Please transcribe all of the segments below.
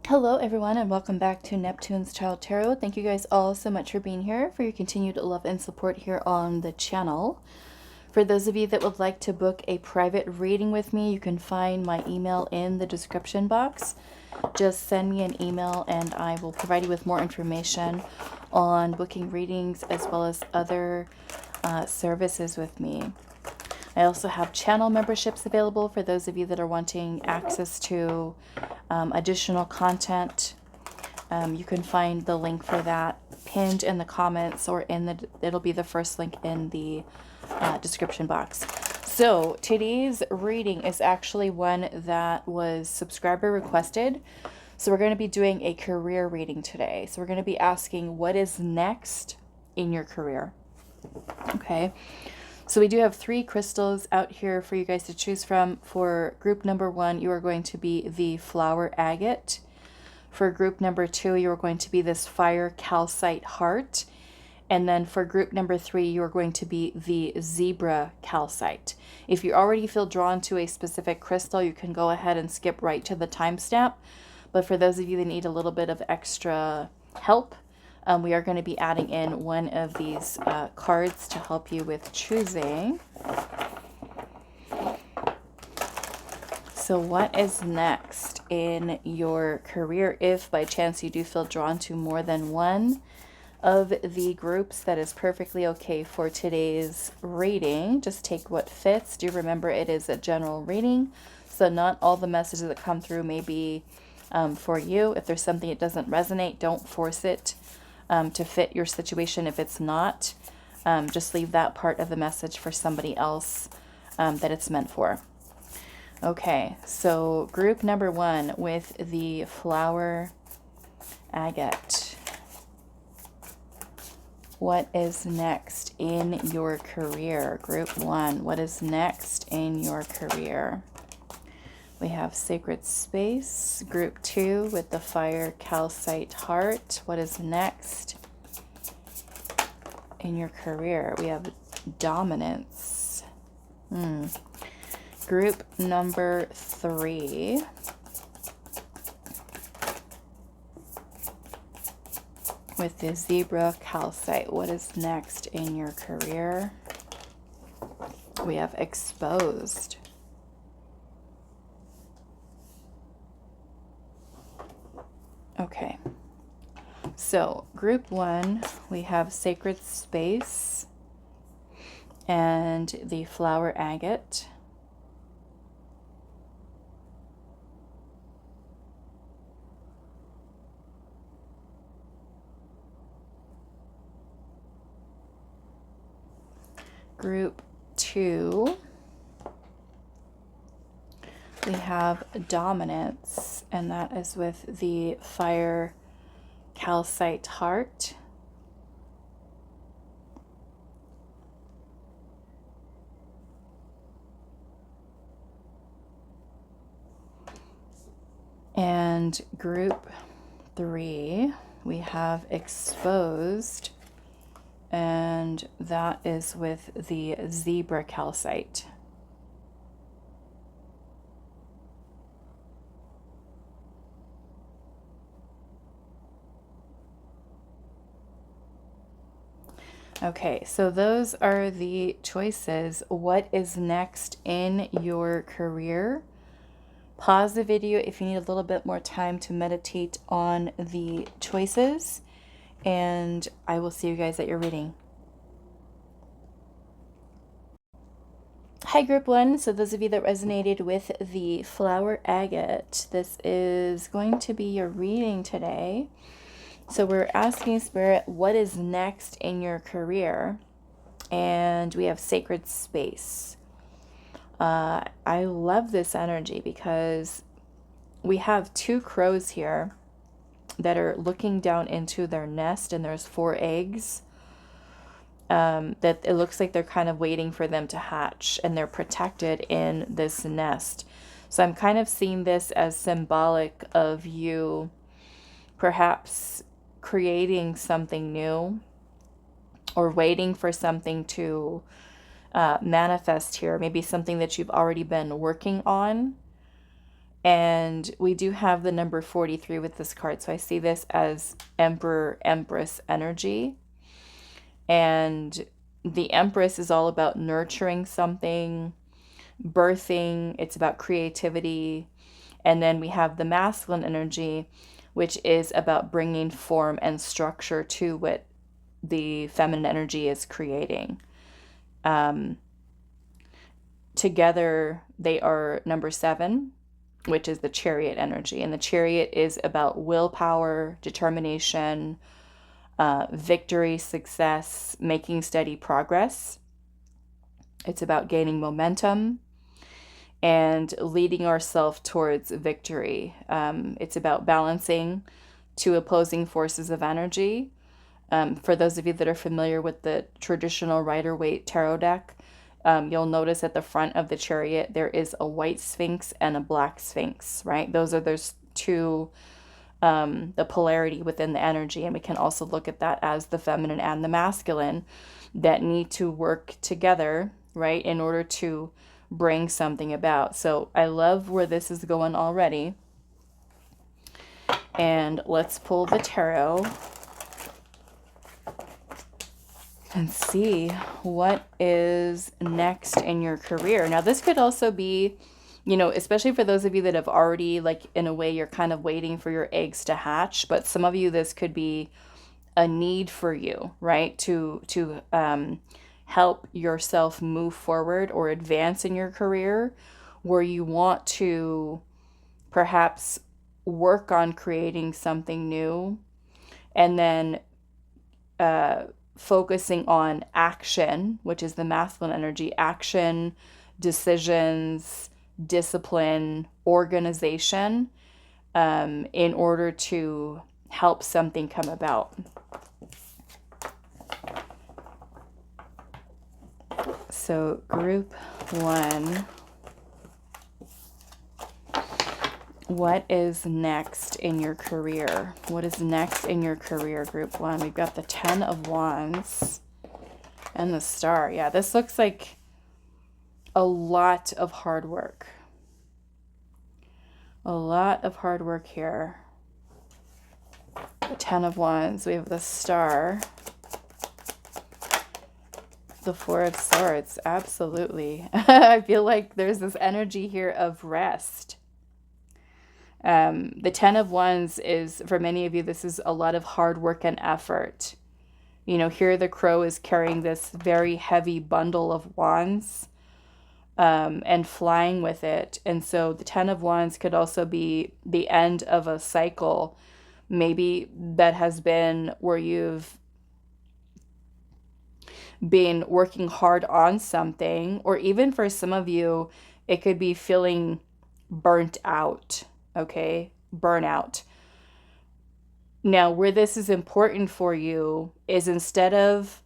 Hello everyone and welcome back to Neptune's Child Tarot. Thank you guys all so much for being here, for your continued love and support here on the channel. For those of you that would like to book a private reading with me, you can find my email in the description box. Just send me an email and I will provide you with more information on booking readings as well as other services with me. I also have channel memberships available for those of you that are wanting access to additional content. You can find the link for that pinned in the comments or it'll be the first link in the description box. So today's reading is actually one that was subscriber requested. So we're going to be doing a career reading today. So we're going to be asking what is next in your career. Okay. So we do have 3 crystals out here for you guys to choose from. For group number 1, you are going to be the flower agate. For group number 2, you are going to be this fire calcite heart. And then for group number 3, you are going to be the zebra calcite. If you already feel drawn to a specific crystal, you can go ahead and skip right to the timestamp. But for those of you that need a little bit of extra help, we are going to be adding in one of these cards to help you with choosing. So what is next in your career? If by chance you do feel drawn to more than one of the groups, that is perfectly okay for today's reading. Just take what fits. Do remember it is a general reading, so not all the messages that come through may be for you. If there's something that doesn't resonate, don't force it to fit your situation. If it's not, just leave that part of the message for somebody else that it's meant for. Okay, so group number 1 with the flower agate. What is next in your career? Group 1, what is next in your career? We have sacred space. Group 2 with the fire calcite heart. What is next in your career? We have dominance. Group number 3. With the zebra calcite. What is next in your career? We have exposed. Okay, so group 1, we have sacred space and the flower agate. Group 2, we have dominance, and that is with the fire calcite heart. And group 3, we have exposed, and that is with the zebra calcite. Okay, so those are the choices. What is next in your career? Pause the video if you need a little bit more time to meditate on the choices, and I will see you guys at your reading. Hi group 1, so those of you that resonated with the flower agate, this is going to be your reading today. So we're asking Spirit, what is next in your career? And we have sacred space. I love this energy because we have 2 crows here that are looking down into their nest, and there's 4 eggs that it looks like they're kind of waiting for them to hatch, and they're protected in this nest. So I'm kind of seeing this as symbolic of you perhaps creating something new or waiting for something to manifest here. Maybe something that you've already been working on And we do have the number 43 with this card. So I see this as Emperor, Empress energy. And the Empress is all about nurturing something, birthing. It's about creativity. And then we have the masculine energy, which is about bringing form and structure to what the feminine energy is creating. Together, they are number 7, which is the Chariot energy. And the Chariot is about willpower, determination, victory, success, making steady progress. It's about gaining momentum and leading ourselves towards victory. It's about balancing two opposing forces of energy. For those of you that are familiar with the traditional Rider-Waite tarot deck, you'll notice at the front of the Chariot there is a white sphinx and a black sphinx, right? Those are those two, the polarity within the energy. And we can also look at that as the feminine and the masculine that need to work together, right, in order to bring something about. So I love where this is going already. And let's pull the tarot and see what is next in your career. Now, this could also be, you know, especially for those of you that have already, like, in a way, you're kind of waiting for your eggs to hatch. But some of you, this could be a need for you, right, to help yourself move forward or advance in your career, where you want to perhaps work on creating something new, and then focusing on action, which is the masculine energy, action, decisions, discipline, organization, in order to help something come about. So group 1, what is next in your career? What is next in your career, group 1? We've got the 10 of Wands and the Star. Yeah, this looks like a lot of hard work. A lot of hard work here. The 10 of Wands. We have the Star. The 4 of Swords. Absolutely. I feel like there's this energy here of rest. The 10 of Wands is, for many of you, this is a lot of hard work and effort. You know, here the crow is carrying this very heavy bundle of wands, and flying with it. And so the 10 of Wands could also be the end of a cycle, maybe that has been where you've been working hard on something, or even for some of you, it could be feeling burnt out. Okay, burnout. Now, where this is important for you is, instead of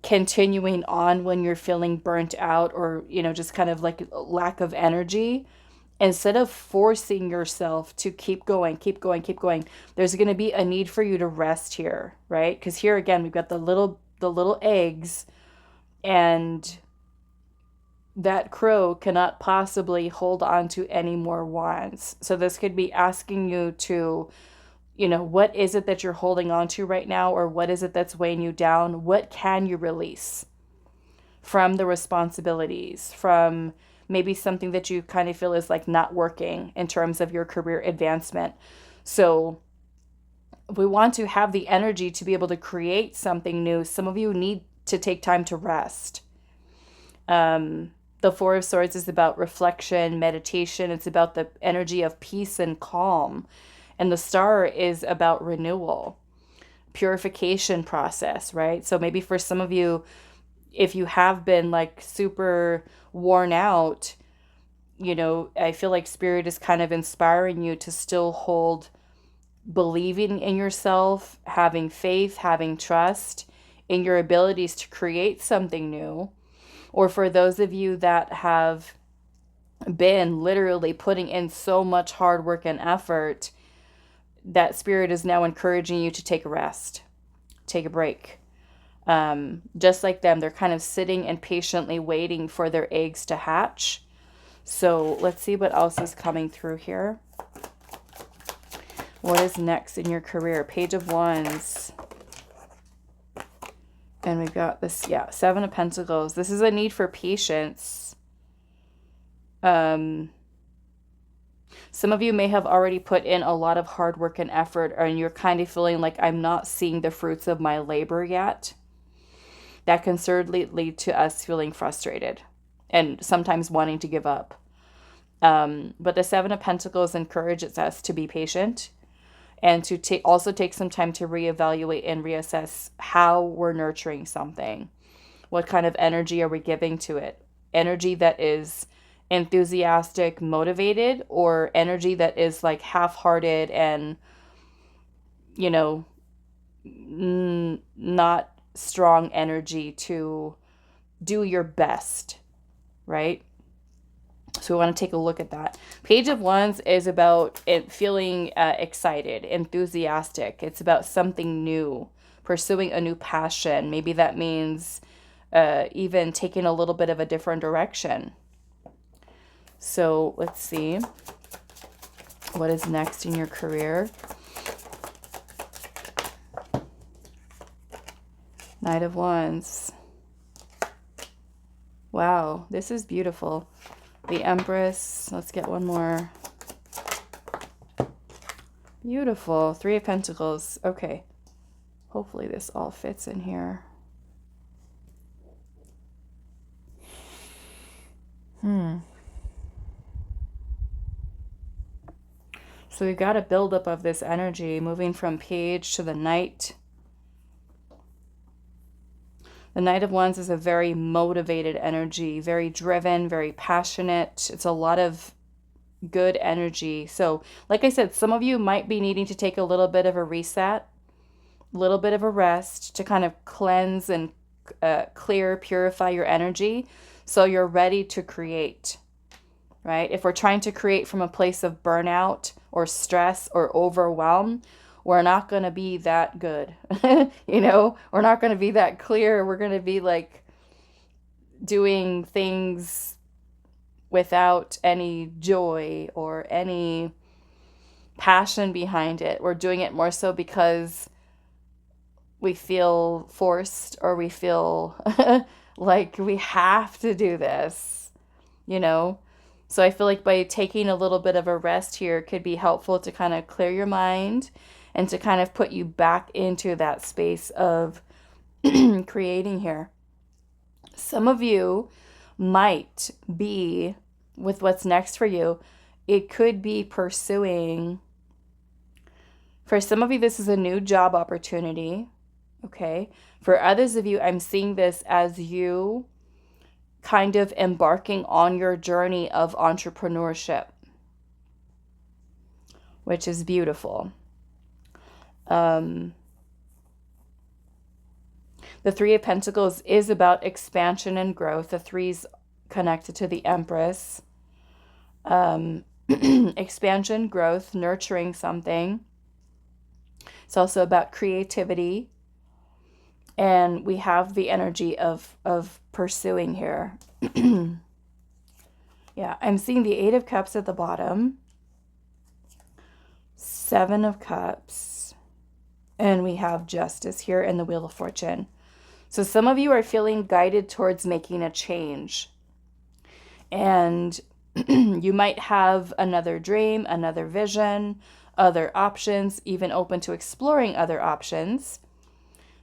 continuing on when you're feeling burnt out, or, you know, just kind of like lack of energy, instead of forcing yourself to keep going, there's going to be a need for you to rest here, right? Because here again, we've got the little eggs, and that crow cannot possibly hold on to any more wands. So this could be asking you to, you know, what is it that you're holding on to right now, or what is it that's weighing you down? What can you release from the responsibilities, from maybe something that you kind of feel is like not working in terms of your career advancement? So we want to have the energy to be able to create something new. Some of you need to take time to rest. The 4 of Swords is about reflection, meditation. It's about the energy of peace and calm. And the Star is about renewal, purification process, right? So maybe for some of you, if you have been like super worn out, you know, I feel like Spirit is kind of inspiring you to still hold believing in yourself, having faith, having trust in your abilities to create something new. Or for those of you that have been literally putting in so much hard work and effort, that Spirit is now encouraging you to take a rest, take a break. Just like them, they're kind of sitting and patiently waiting for their eggs to hatch So let's see what else is coming through here. What is next in your career? Page of Wands. And we've got this, yeah, Seven of Pentacles. This is a need for patience. Some of you may have already put in a lot of hard work and effort, and you're kind of feeling like I'm not seeing the fruits of my labor yet. That can certainly lead to us feeling frustrated and sometimes wanting to give up. But the Seven of Pentacles encourages us to be patient and to also take some time to reevaluate and reassess how we're nurturing something. What kind of energy are we giving to it? Energy that is enthusiastic, motivated, or energy that is like half-hearted and, you know, not strong energy to do your best, right? So we want to take a look at that. Page of Wands is about it feeling excited, enthusiastic. It's about something new, pursuing a new passion. Maybe that means even taking a little bit of a different direction. So let's see what is next in your career. Knight of Wands. Wow, this is beautiful. The Empress. Let's get one more. Beautiful. Three of Pentacles. Okay. Hopefully this all fits in here. So we've got a buildup of this energy moving from Page to the Knight. The Knight of Wands is a very motivated energy, very driven, very passionate. It's a lot of good energy. So, like I said, some of you might be needing to take a little bit of a reset, a little bit of a rest to kind of cleanse and clear, purify your energy so you're ready to create, right? If we're trying to create from a place of burnout or stress or overwhelm, we're not going to be that good. You know, we're not going to be that clear. We're going to be like doing things without any joy or any passion behind it. We're doing it more so because we feel forced or we feel like we have to do this, you know? So I feel like by taking a little bit of a rest here could be helpful to kind of clear your mind and to kind of put you back into that space of creating here. Some of you might be, with what's next for you, it could be pursuing, for some of you, this is a new job opportunity, okay? For others of you, I'm seeing this as you kind of embarking on your journey of entrepreneurship, which is beautiful. The Three of Pentacles is about expansion and growth. The three's connected to the Empress. Expansion, growth, nurturing something. It's also about creativity. And we have the energy of pursuing here. Yeah, I'm seeing the Eight of Cups at the bottom. Seven of Cups. And we have Justice here and the Wheel of Fortune. So some of you are feeling guided towards making a change. And you might have another dream, another vision, other options, even open to exploring other options.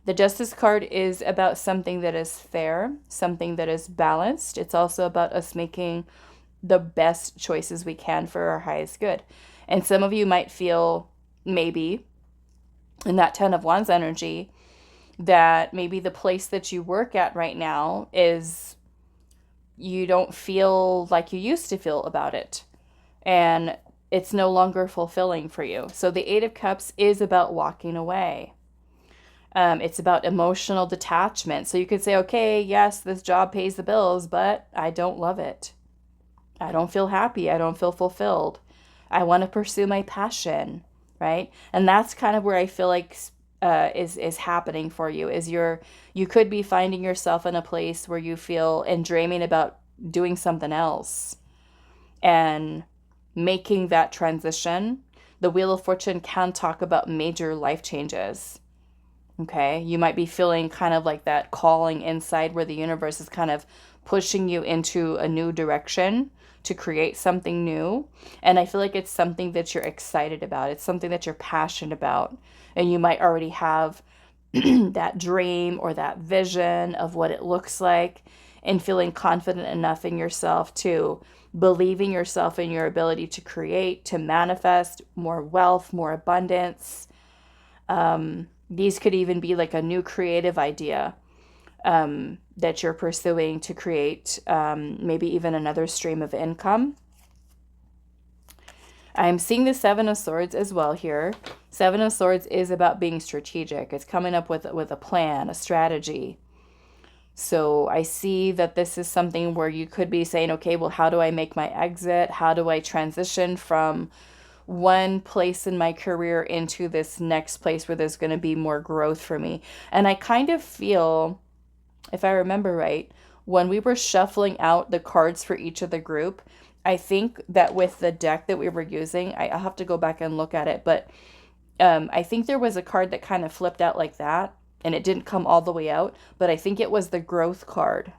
The Justice card is about something that is fair, something that is balanced. It's also about us making the best choices we can for our highest good. And some of you might feel maybe in that Ten of Wands energy that maybe the place that you work at right now is you don't feel like you used to feel about it. And it's no longer fulfilling for you. So the Eight of Cups is about walking away. It's about emotional detachment. So you could say, okay, yes, this job pays the bills, but I don't love it. I don't feel happy. I don't feel fulfilled. I want to pursue my passion, right? And that's kind of where I feel like is happening for you. Is you could be finding yourself in a place where you feel and dreaming about doing something else. and making that transition. The Wheel of Fortune can talk about major life changes. Okay, you might be feeling kind of like that calling inside where the universe is kind of pushing you into a new direction to create something new. And I feel like it's something that you're excited about. It's something that you're passionate about. And you might already have that dream or that vision of what it looks like, and feeling confident enough in yourself to believing yourself in your ability to create, to manifest more wealth, more abundance. These could even be like a new creative idea that you're pursuing to create maybe even another stream of income. I'm seeing the Seven of Swords as well here. Seven of Swords is about being strategic. It's coming up with a plan, a strategy. So I see that this is something where you could be saying, okay, well, how do I make my exit? How do I transition from one place in my career into this next place where there's going to be more growth for me? And I kind of feel, if I remember right, when we were shuffling out the cards for each of the group, I think that with the deck that we were using, I'll have to go back and look at it, but I think there was a card that kind of flipped out like that, and it didn't come all the way out, but I think it was the growth card.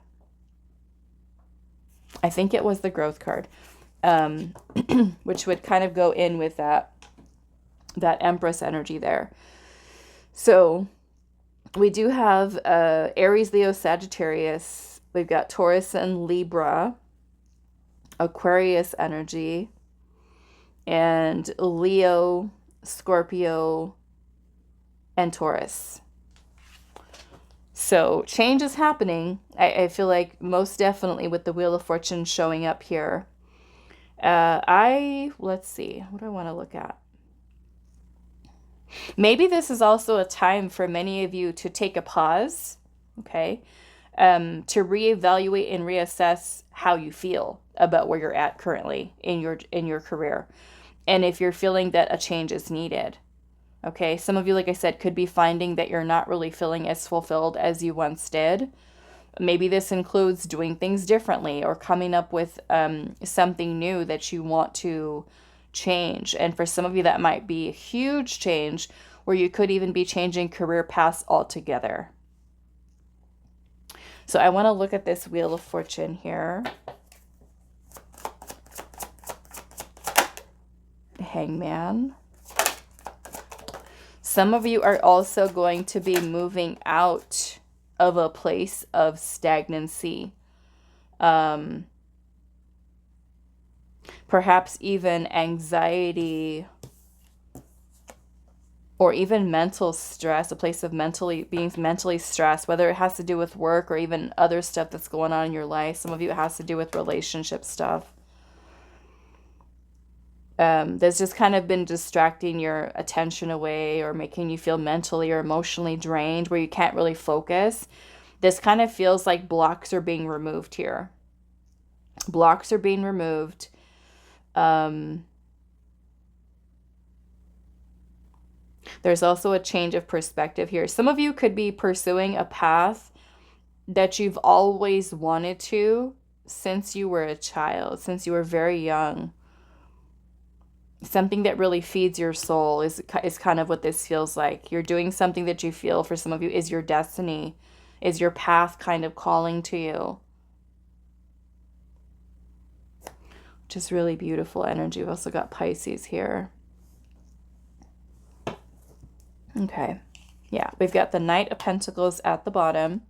I think it was the growth card, which would kind of go in with that Empress energy there. So we do have Aries, Leo, Sagittarius. We've got Taurus and Libra, Aquarius energy, and Leo, Scorpio, and Taurus. So change is happening. I feel like most definitely with the Wheel of Fortune showing up here. Let's see, what do I want to look at? Maybe this is also a time for many of you to take a pause, okay? To reevaluate and reassess how you feel about where you're at currently in your career. And if you're feeling that a change is needed. Okay, some of you, like I said, could be finding that you're not really feeling as fulfilled as you once did. Maybe this includes doing things differently or coming up with something new that you want to change. And for some of you, that might be a huge change where you could even be changing career paths altogether. So I want to look at this Wheel of Fortune here. Hangman. Some of you are also going to be moving out of a place of stagnancy. Perhaps even anxiety or even mental stress, a place of being mentally stressed, whether it has to do with work or even other stuff that's going on in your life. Some of you it has to do with relationship stuff. That's just kind of been distracting your attention away or making you feel mentally or emotionally drained where you can't really focus. This kind of feels like blocks are being removed here. Blocks are being removed. There's also a change of perspective here. Some of you could be pursuing a path that you've always wanted to since you were a child, since you were very young. Something that really feeds your soul is kind of what this feels like. You're doing something that you feel for some of you is your destiny, is your path kind of calling to you. Which is really beautiful energy. We've also got Pisces here. Okay. Yeah, we've got the Knight of Pentacles at the bottom.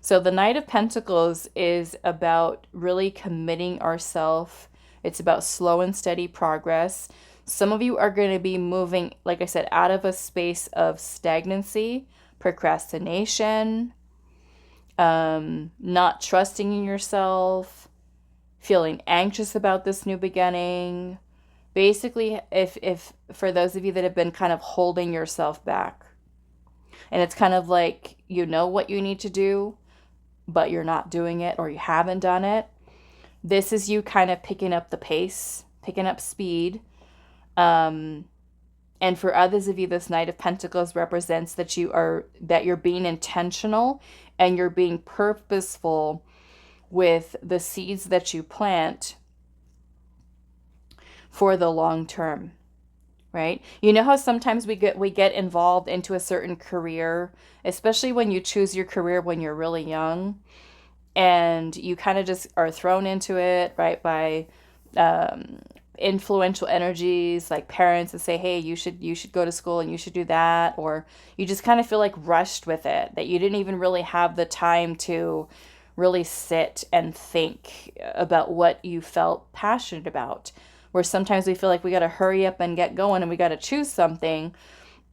So the Knight of Pentacles is about really committing ourselves. It's about slow and steady progress. Some of you are going to be moving, like I said, out of a space of stagnancy, procrastination, not trusting in yourself, feeling anxious about this new beginning. Basically, if for those of you that have been kind of holding yourself back, and it's kind of like you know what you need to do, but you're not doing it or you haven't done it. This is you kind of picking up the pace, picking up speed. And for others of you, this Knight of Pentacles represents that you're being intentional and you're being purposeful with the seeds that you plant for the long term, right? You know how sometimes we get involved into a certain career, especially when you choose your career when you're really young, and you kind of just are thrown into it, right, by influential energies like parents that say, hey, you should go to school and you should do that, or you just kind of feel like rushed with it, that you didn't even really have the time to really sit and think about what you felt passionate about. Where sometimes we feel like we got to hurry up and get going and we got to choose something,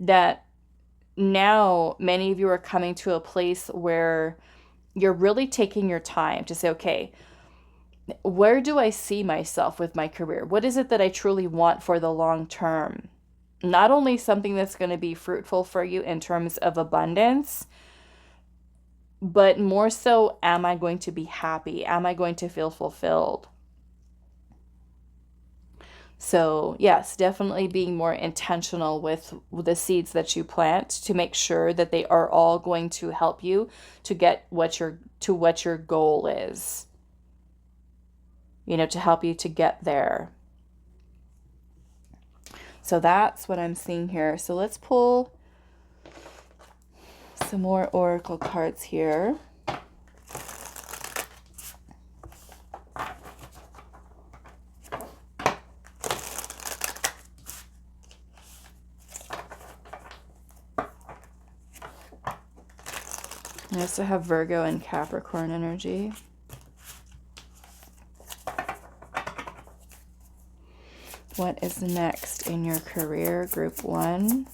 that now many of you are coming to a place where you're really taking your time to say, okay, where do I see myself with my career? What is it that I truly want for the long term? Not only something that's going to be fruitful for you in terms of abundance, but more so, am I going to be happy? Am I going to feel fulfilled? So yes, definitely being more intentional with the seeds that you plant to make sure that they are all going to help you to get what your goal is. To help you to get there. So that's what I'm seeing here. So let's pull some more oracle cards here. I also have Virgo and Capricorn energy. What is next in your career, group 1?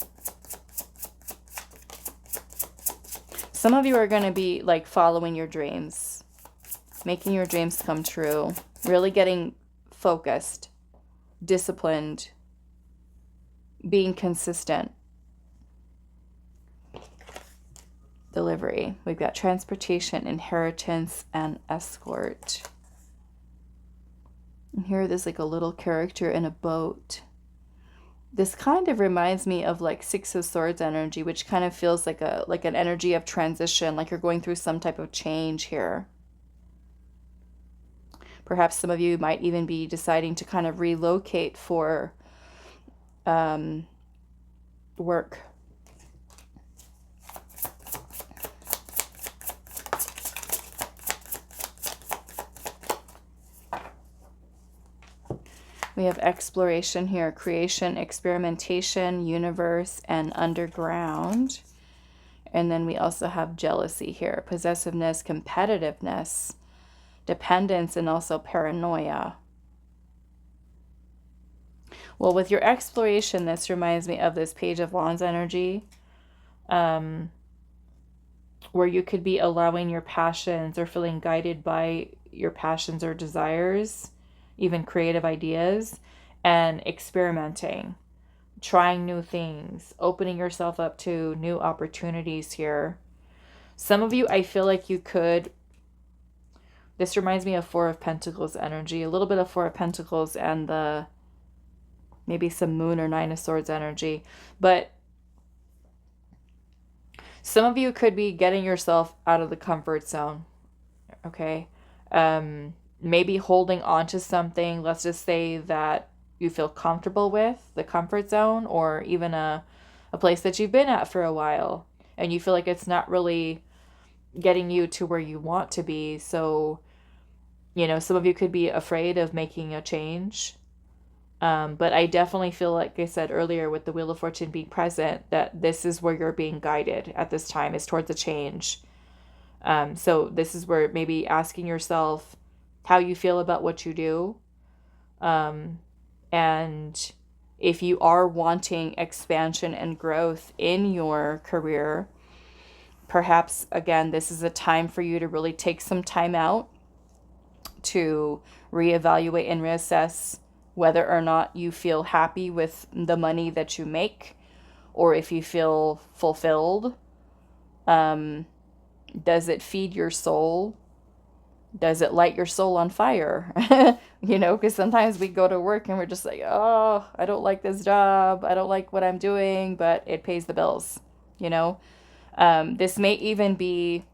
Some of you are going to be like following your dreams, making your dreams come true, really getting focused, disciplined, being consistent. Delivery. We've got transportation, inheritance, and escort. And here there's like a little character in a boat. This kind of reminds me of like Six of Swords energy, which kind of feels like an energy of transition, like you're going through some type of change here. Perhaps some of you might even be deciding to kind of relocate for work. We have exploration here, creation, experimentation, universe, and underground. And then we also have jealousy here, possessiveness, competitiveness, dependence, and also paranoia. Well, with your exploration, this reminds me of this Page of Wands energy, where you could be allowing your passions or feeling guided by your passions or desires, even creative ideas, and experimenting, trying new things, opening yourself up to new opportunities here. Some of you, I feel like you could, this reminds me of Four of Pentacles energy, a little bit of Four of Pentacles and the maybe some Moon or Nine of Swords energy, but some of you could be getting yourself out of the comfort zone, okay? Maybe holding on to something, let's just say that you feel comfortable with, the comfort zone, or even a place that you've been at for a while, and you feel like it's not really getting you to where you want to be. So, some of you could be afraid of making a change. But I definitely feel, like I said earlier, with the Wheel of Fortune being present, that this is where you're being guided at this time, is towards a change. So this is where maybe asking yourself how you feel about what you do. And if you are wanting expansion and growth in your career, perhaps, again, this is a time for you to really take some time out to reevaluate and reassess whether or not you feel happy with the money that you make, or if you feel fulfilled. Does it feed your soul? Does it light your soul on fire? Because sometimes we go to work and we're just like, oh, I don't like this job. I don't like what I'm doing, but it pays the bills. This may even be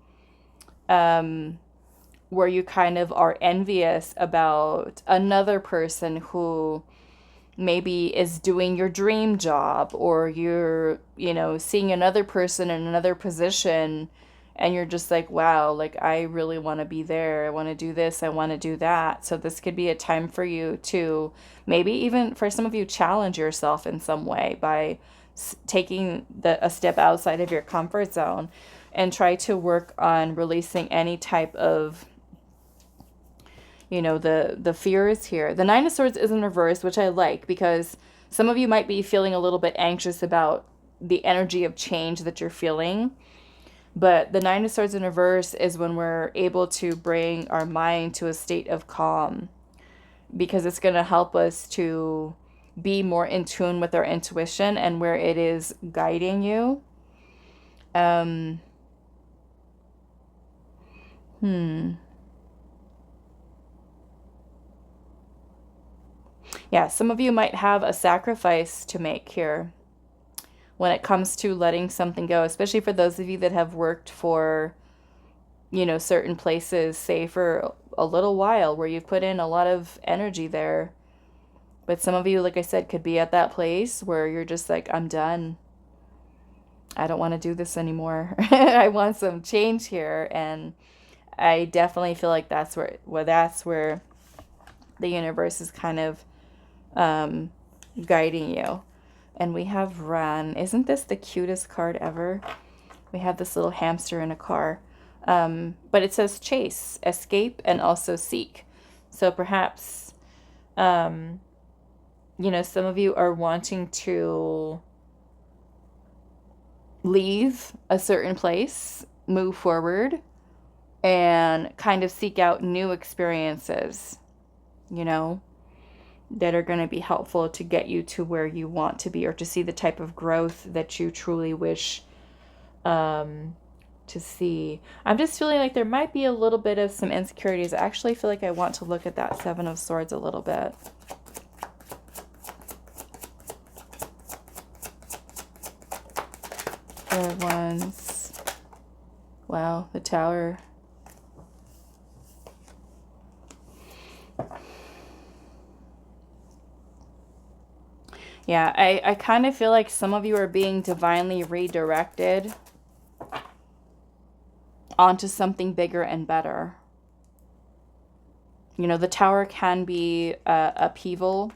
where you kind of are envious about another person who maybe is doing your dream job, or you're, seeing another person in another position, and you're just like, wow, like I really want to be there. I want to do this. I want to do that. So this could be a time for you to maybe even for some of you challenge yourself in some way by taking a step outside of your comfort zone and try to work on releasing any type of, the fears here. The Nine of Swords is in reverse, which I like, because some of you might be feeling a little bit anxious about the energy of change that you're feeling. But the Nine of Swords in reverse is when we're able to bring our mind to a state of calm, because it's going to help us to be more in tune with our intuition and where it is guiding you. Yeah, some of you might have a sacrifice to make here when it comes to letting something go, especially for those of you that have worked for, certain places, say for a little while, where you've put in a lot of energy there. But some of you, like I said, could be at that place where you're just like, I'm done. I don't want to do this anymore. I want some change here. And I definitely feel like that's where the universe is kind of guiding you. And we have run. Isn't this the cutest card ever? We have this little hamster in a car. But it says chase, escape, and also seek. So perhaps, some of you are wanting to leave a certain place, move forward, and kind of seek out new experiences, that are going to be helpful to get you to where you want to be, or to see the type of growth that you truly wish to see. I'm just feeling like there might be a little bit of some insecurities. I actually feel like I want to look at that Seven of Swords a little bit. Four of Wands. Wow, the Tower. Yeah, I kind of feel like some of you are being divinely redirected onto something bigger and better. The Tower can be upheaval,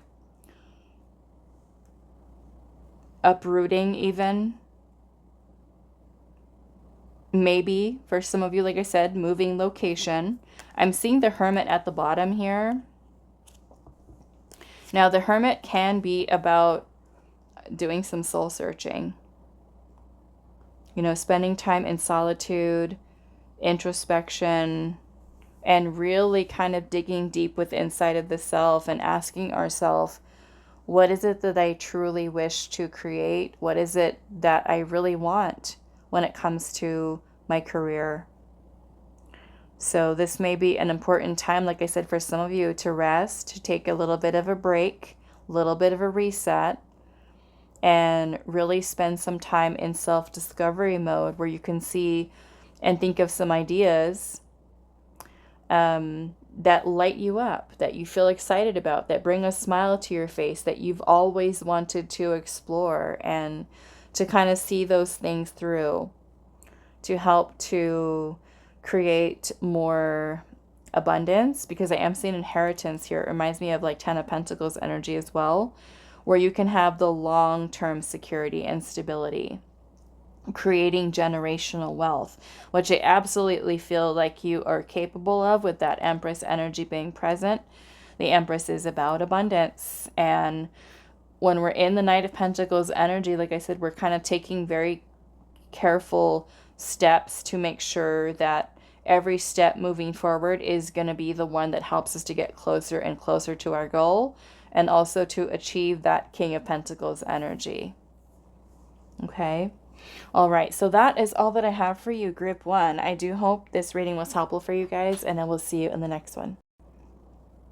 uprooting even. Maybe, for some of you, like I said, moving location. I'm seeing the Hermit at the bottom here. Now, the Hermit can be about doing some soul searching. Spending time in solitude, introspection, and really kind of digging deep within inside of the self and asking ourselves, what is it that I truly wish to create? What is it that I really want when it comes to my career? So this may be an important time, like I said, for some of you to rest, to take a little bit of a break, a little bit of a reset, and really spend some time in self-discovery mode, where you can see and think of some ideas that light you up, that you feel excited about, that bring a smile to your face, that you've always wanted to explore, and to kind of see those things through, to help to create more abundance. Because I am seeing inheritance here. It reminds me of like Ten of Pentacles energy as well, where you can have the long-term security and stability, creating generational wealth, which I absolutely feel like you are capable of with that Empress energy being present. The Empress is about abundance. And when we're in the Knight of Pentacles energy, like I said, we're kind of taking very careful steps to make sure that every step moving forward is going to be the one that helps us to get closer and closer to our goal, and also to achieve that King of Pentacles energy. Okay. All right. So that is all that I have for you, Group 1. I do hope this reading was helpful for you guys, and I will see you in the next one.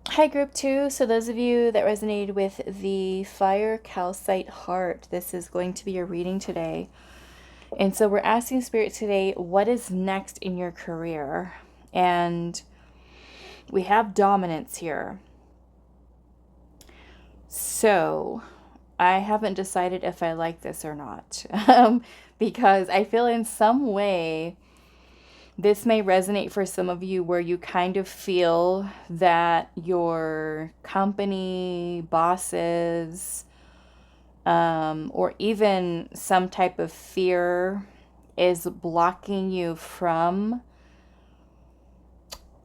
Hi, Group 2. So those of you that resonated with the Fire Calcite Heart, this is going to be your reading today. And so we're asking Spirit today, what is next in your career? And we have dominance here. So I haven't decided if I like this or not, because I feel in some way this may resonate for some of you where you kind of feel that your company, bosses, or even some type of fear is blocking you from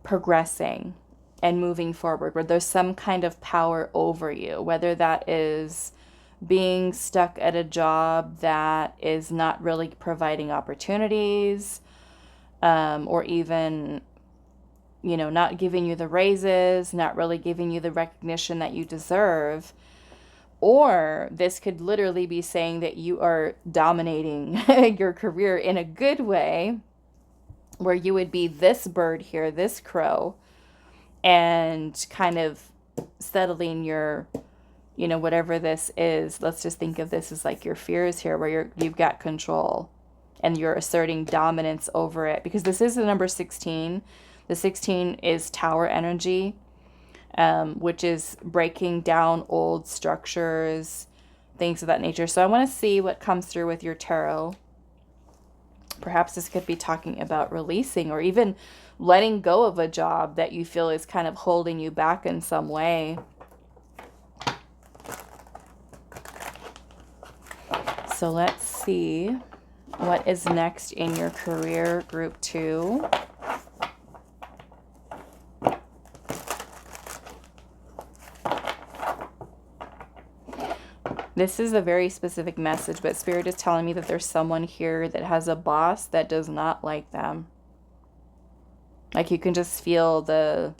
progressing and moving forward, where there's some kind of power over you, whether that is being stuck at a job that is not really providing opportunities, or even, not giving you the raises, not really giving you the recognition that you deserve. Or this could literally be saying that you are dominating your career in a good way, where you would be this bird here, this crow, and kind of settling your, whatever this is. Let's just think of this as like your fears here, where you've got control and you're asserting dominance over it, because this is the number 16. The 16 is tower energy, which is breaking down old structures, things of that nature. So I want to see what comes through with your tarot. Perhaps this could be talking about releasing or even letting go of a job that you feel is kind of holding you back in some way. So let's see what is next in your career, group 2. This is a very specific message, but Spirit is telling me that there's someone here that has a boss that does not like them. Like you can just feel the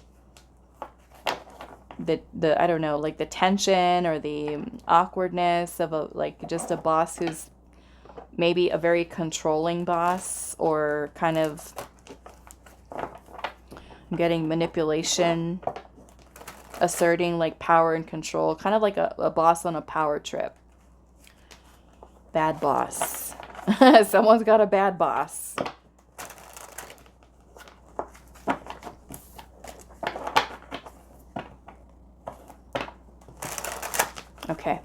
I don't know, like the tension or the awkwardness of just a boss who's maybe a very controlling boss, or kind of getting manipulation, asserting like power and control, kind of like a boss on a power trip. Bad boss. Someone's got a bad boss. Okay.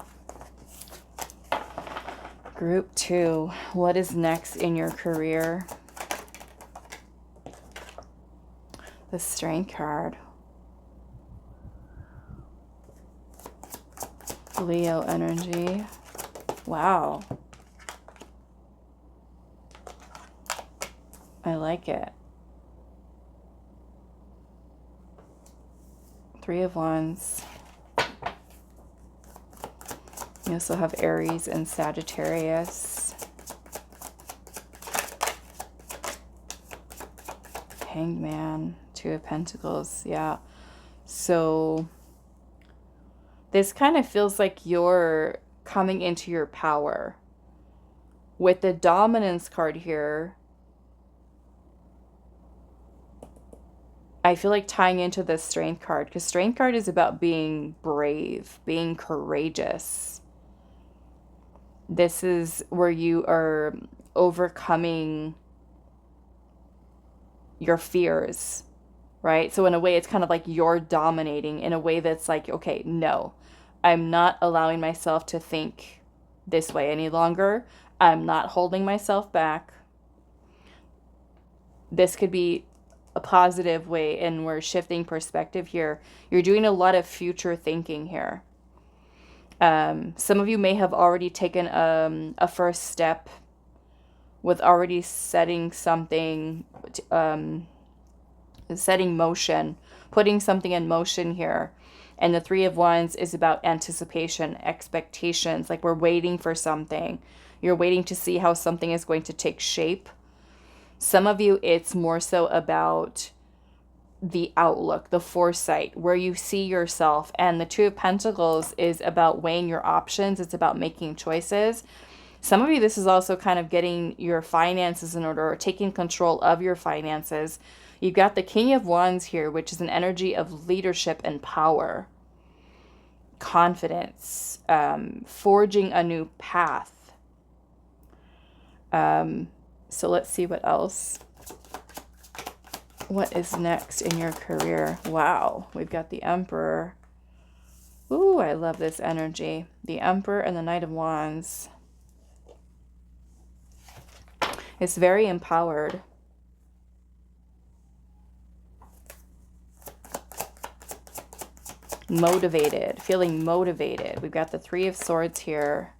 Group 2, what is next in your career? The Strength card. Leo energy. Wow. I like it. 3 of Wands. You also have Aries and Sagittarius. Hangman, 2 of Pentacles. Yeah. So this kind of feels like you're coming into your power. With the Dominance card here, I feel like tying into the Strength card, because Strength card is about being brave, being courageous. This is where you are overcoming your fears, right? So in a way, it's kind of like you're dominating in a way that's like, okay, no, I'm not allowing myself to think this way any longer. I'm not holding myself back. This could be a positive way, and we're shifting perspective here. You're doing a lot of future thinking here. Some of you may have already taken a first step with already setting something, setting motion, putting something in motion here. And the 3 of Wands is about anticipation, expectations, like we're waiting for something. You're waiting to see how something is going to take shape. Some of you, it's more so about the outlook, the foresight, where you see yourself. And the 2 of Pentacles is about weighing your options. It's about making choices. Some of you, this is also kind of getting your finances in order, or taking control of your finances. You've got the King of Wands here, which is an energy of leadership and power, confidence, forging a new path. So let's see what else. What is next in your career? Wow, we've got the Emperor. Ooh, I love this energy. The Emperor and the Knight of Wands. It's very empowered. Motivated, feeling motivated. We've got the Three of Swords here.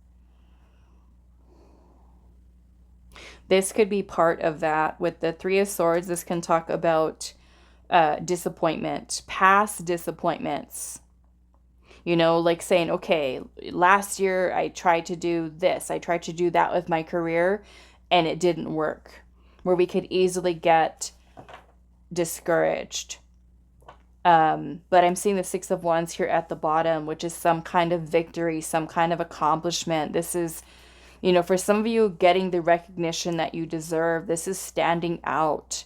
This could be part of that. With the Three of Swords, this can talk about disappointment, past disappointments. You know, like saying, okay, last year I tried to do this, I tried to do that with my career, and it didn't work. Where we could easily get discouraged. But I'm seeing the Six of Wands here at the bottom, which is some kind of victory, some kind of accomplishment. This is, you know, for some of you, getting the recognition that you deserve. This is standing out.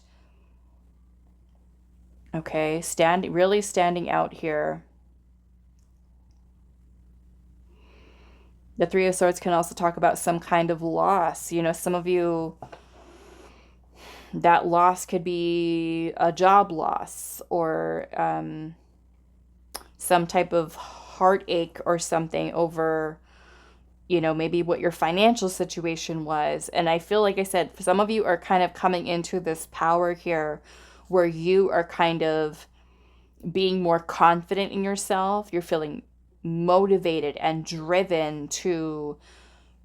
Okay, really standing out here. The Three of Swords can also talk about some kind of loss. You know, some of you, that loss could be a job loss or some type of heartache or something over, you know, maybe what your financial situation was. And I feel like I said, some of you are kind of coming into this power here where you are kind of being more confident in yourself. You're feeling motivated and driven to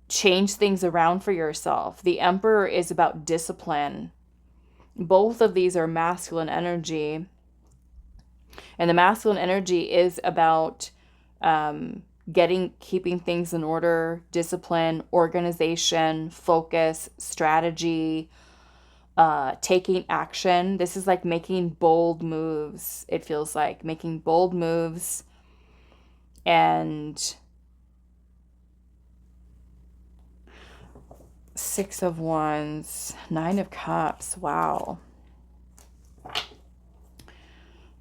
change things around for yourself. The Emperor is about discipline. Both of these are masculine energy. And the masculine energy is about keeping things in order, discipline, organization, focus, strategy, taking action. This is like making bold moves. It feels like making bold moves. And Six of Wands, Nine of Cups. Wow.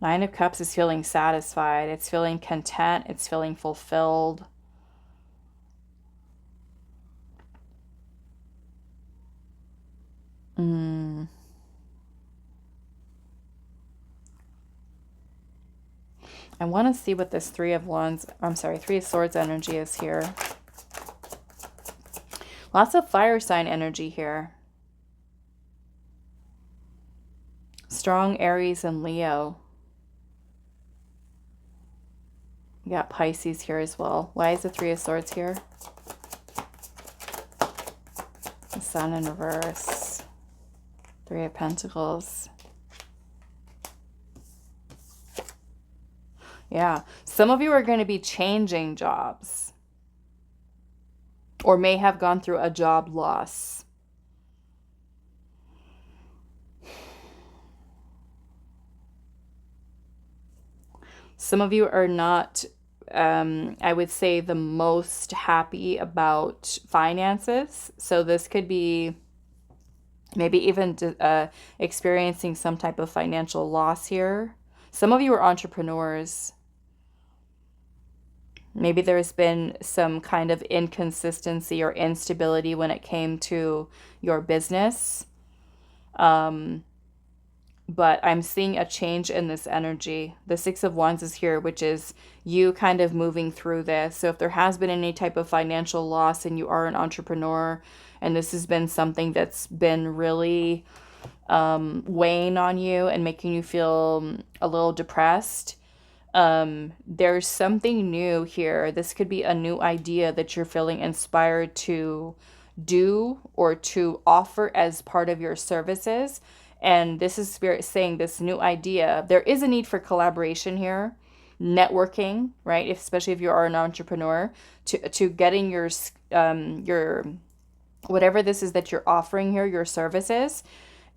Nine of Cups is feeling satisfied. It's feeling content. It's feeling fulfilled. I want to see what this Three of Swords energy is here. Lots of fire sign energy here. Strong Aries and Leo. We got Pisces here as well. Why is the Three of Swords here? The Sun in reverse. Three of Pentacles. Yeah. Some of you are going to be changing jobs. Or may have gone through a job loss. Some of you are not, I would say, the most happy about finances. So this could be maybe even experiencing some type of financial loss here. Some of you are entrepreneurs. Maybe there's been some kind of inconsistency or instability when it came to your business. But I'm seeing a change in this energy. The Six of Wands is here, which is you kind of moving through this. So if there has been any type of financial loss and you are an entrepreneur, and this has been something that's been really weighing on you and making you feel a little depressed, there's something new here. This could be a new idea that you're feeling inspired to do or to offer as part of your services. And this is Spirit saying this new idea. There is a need for collaboration here, networking, right? Especially if you are an entrepreneur, to getting your whatever this is that you're offering here, your services.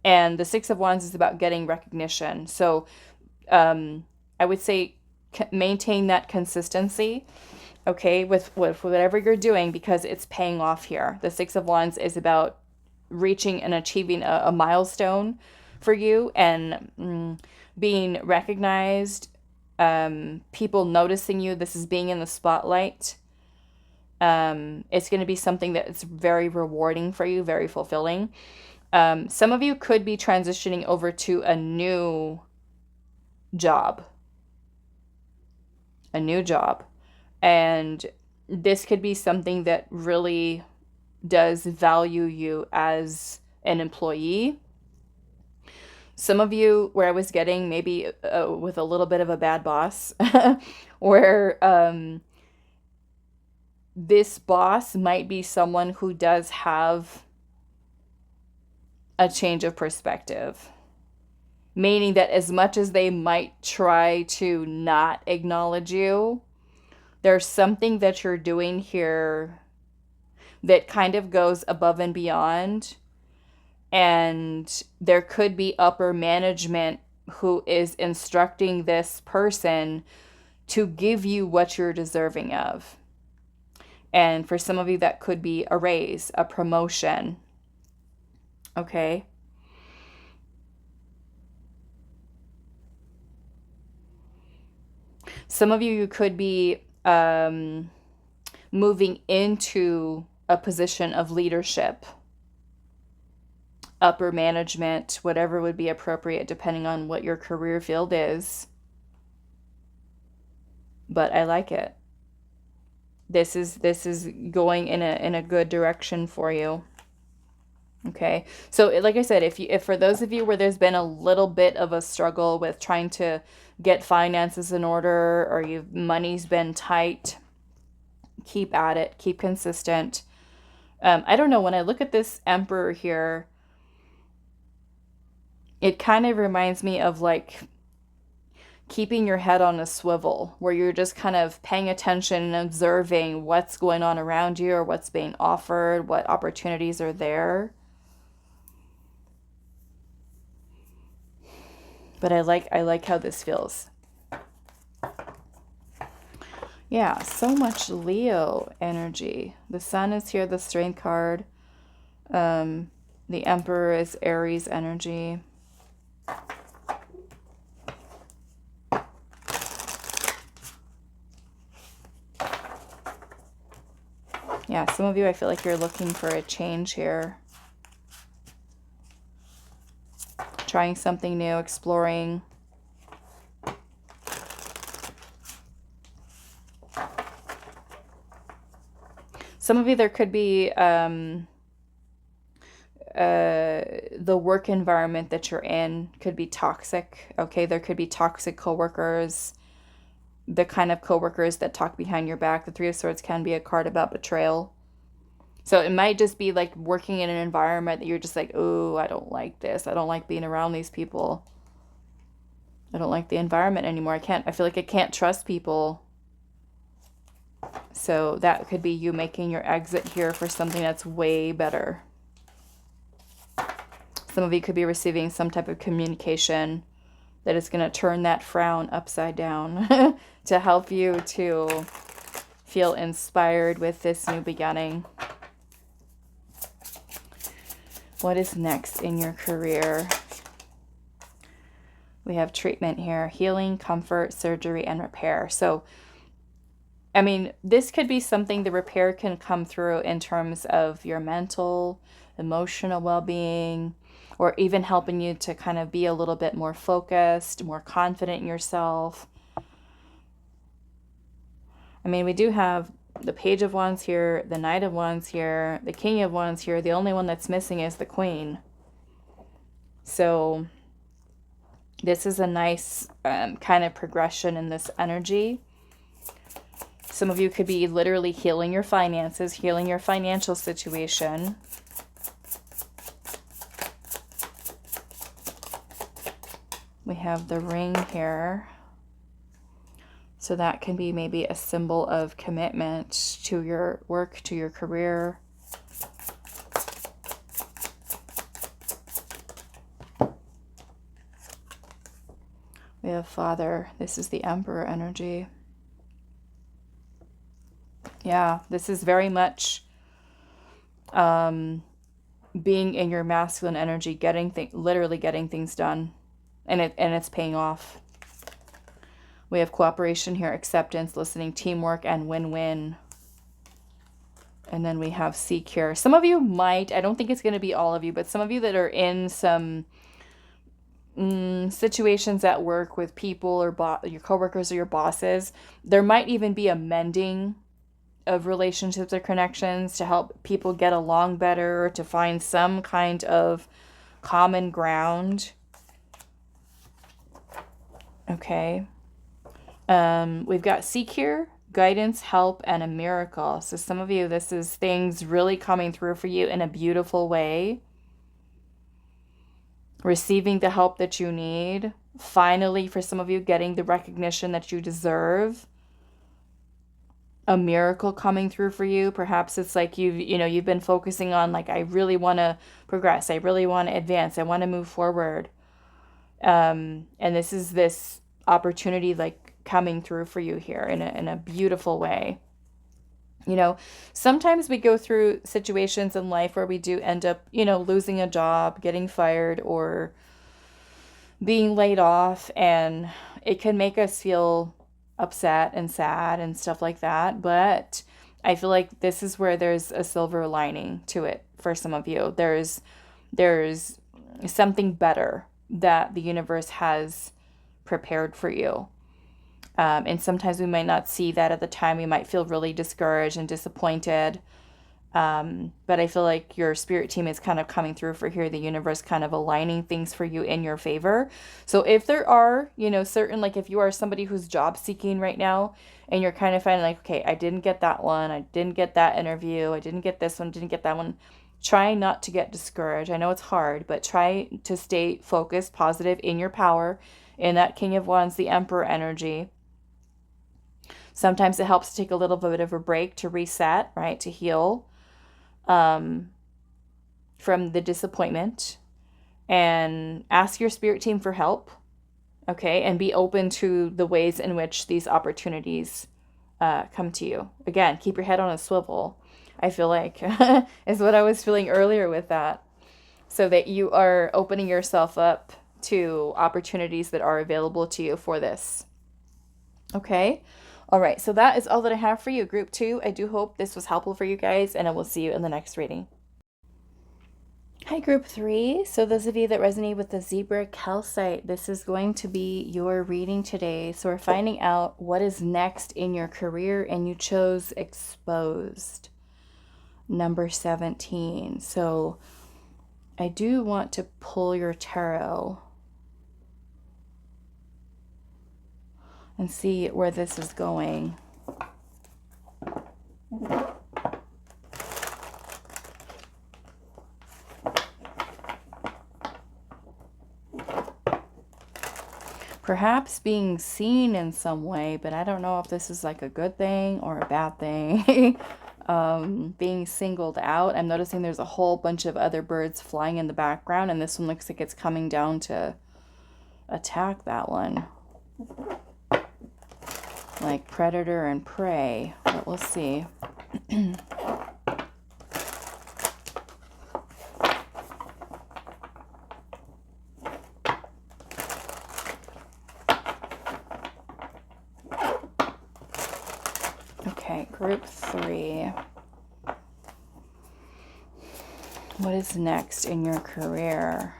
And the Six of Wands is about getting recognition. So I would say maintain that consistency, okay, with whatever you're doing, because it's paying off here. The Six of Wands is about reaching and achieving a milestone for you and being recognized, people noticing you. This is being in the spotlight. It's going to be something that's very rewarding for you, very fulfilling. Some of you could be transitioning over to a new job. A new job. And this could be something that really does value you as an employee. Some of you, where I was getting maybe with a little bit of a bad boss, where this boss might be someone who does have a change of perspective. Meaning that as much as they might try to not acknowledge you, there's something that you're doing here that kind of goes above and beyond. And there could be upper management who is instructing this person to give you what you're deserving of. And for some of you, that could be a raise, a promotion. Okay? Some of you could be moving into a position of leadership, upper management, whatever would be appropriate depending on what your career field is. But I like it. This is going in a good direction for you. Okay, so like I said, if for those of you where there's been a little bit of a struggle with trying to get finances in order, or money's been tight, keep at it, keep consistent. I don't know, when I look at this Emperor here, it kind of reminds me of like keeping your head on a swivel, where you're just kind of paying attention and observing what's going on around you or what's being offered, what opportunities are there. But I like how this feels. Yeah, so much Leo energy. The Sun is here, the Strength card. The Emperor is Aries energy. Yeah, some of you, I feel like you're looking for a change here. Trying something new, exploring. Some of you, there could be the work environment that you're in could be toxic. Okay, there could be toxic coworkers, the kind of coworkers that talk behind your back. The Three of Swords can be a card about betrayal. So it might just be like working in an environment that you're just like, oh, I don't like this. I don't like being around these people. I don't like the environment anymore. I feel like I can't trust people. So that could be you making your exit here for something that's way better. Some of you could be receiving some type of communication that is going to turn that frown upside down to help you to feel inspired with this new beginning. What is next in your career? We have treatment here, healing, comfort, surgery, and repair. So, I mean, this could be something, the repair can come through in terms of your mental, emotional well-being, or even helping you to kind of be a little bit more focused, more confident in yourself. I mean, we do have the Page of Wands here, the Knight of Wands here, the King of Wands here. The only one that's missing is the Queen. So this is a nice kind of progression in this energy. Some of you could be literally healing your finances, healing your financial situation. We have the Ring here. So that can be maybe a symbol of commitment to your work, to your career. We have Father. This is the Emperor energy. Yeah, this is very much being in your masculine energy, literally getting things done, and it's paying off. We have cooperation here, acceptance, listening, teamwork, and win-win. And then we have seek here. Some of you might, I don't think it's going to be all of you, but some of you that are in some situations at work with people or your coworkers or your bosses. There might even be a mending of relationships or connections to help people get along better or to find some kind of common ground. Okay. We've got seek here, guidance, help, and a miracle. So some of you, this is things really coming through for you in a beautiful way. Receiving the help that you need. Finally, for some of you, getting the recognition that you deserve. A miracle coming through for you. Perhaps it's like you've been focusing on, like, I really want to progress. I really want to advance. I want to move forward. And this is this opportunity, like, coming through for you here in a beautiful way. Sometimes we go through situations in life where we do end up, losing a job, getting fired, or being laid off, and it can make us feel upset and sad and stuff like that. But I feel like this is where there's a silver lining to it for some of you. There's something better that the universe has prepared for you. And sometimes we might not see that at the time. We might feel really discouraged and disappointed. But I feel like your spirit team is kind of coming through for here. The universe kind of aligning things for you in your favor. So if there are, certain, like if you are somebody who's job seeking right now and you're kind of finding like, okay, I didn't get that one. I didn't get that interview. I didn't get this one. Didn't get that one. Try not to get discouraged. I know it's hard, but try to stay focused, positive in your power, in that King of Wands, the Emperor energy. Sometimes it helps to take a little bit of a break to reset, right? To heal from the disappointment, and ask your spirit team for help, okay? And be open to the ways in which these opportunities come to you. Again, keep your head on a swivel, I feel like, is what I was feeling earlier with that. So that you are opening yourself up to opportunities that are available to you for this. Okay? All right, so that is all that I have for you, Group 2. I do hope this was helpful for you guys, and I will see you in the next reading. Hi, Group 3. So those of you that resonate with the zebra calcite, this is going to be your reading today. So we're finding out what is next in your career, and you chose exposed, number 17. So I do want to pull your tarot and see where this is going. Perhaps being seen in some way, but I don't know if this is like a good thing or a bad thing. Being singled out. I'm noticing there's a whole bunch of other birds flying in the background, and this one looks like it's coming down to attack that one. Like predator and prey, but we'll see. Okay, Group 3. What is next in your career?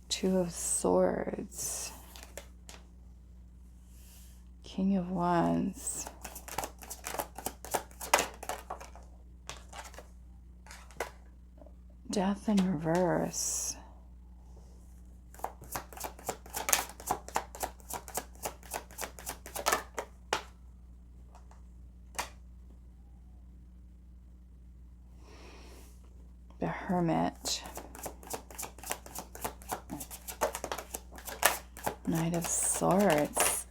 Two of Swords, King of Wands, Death in reverse, the Hermit, Knight of Swords.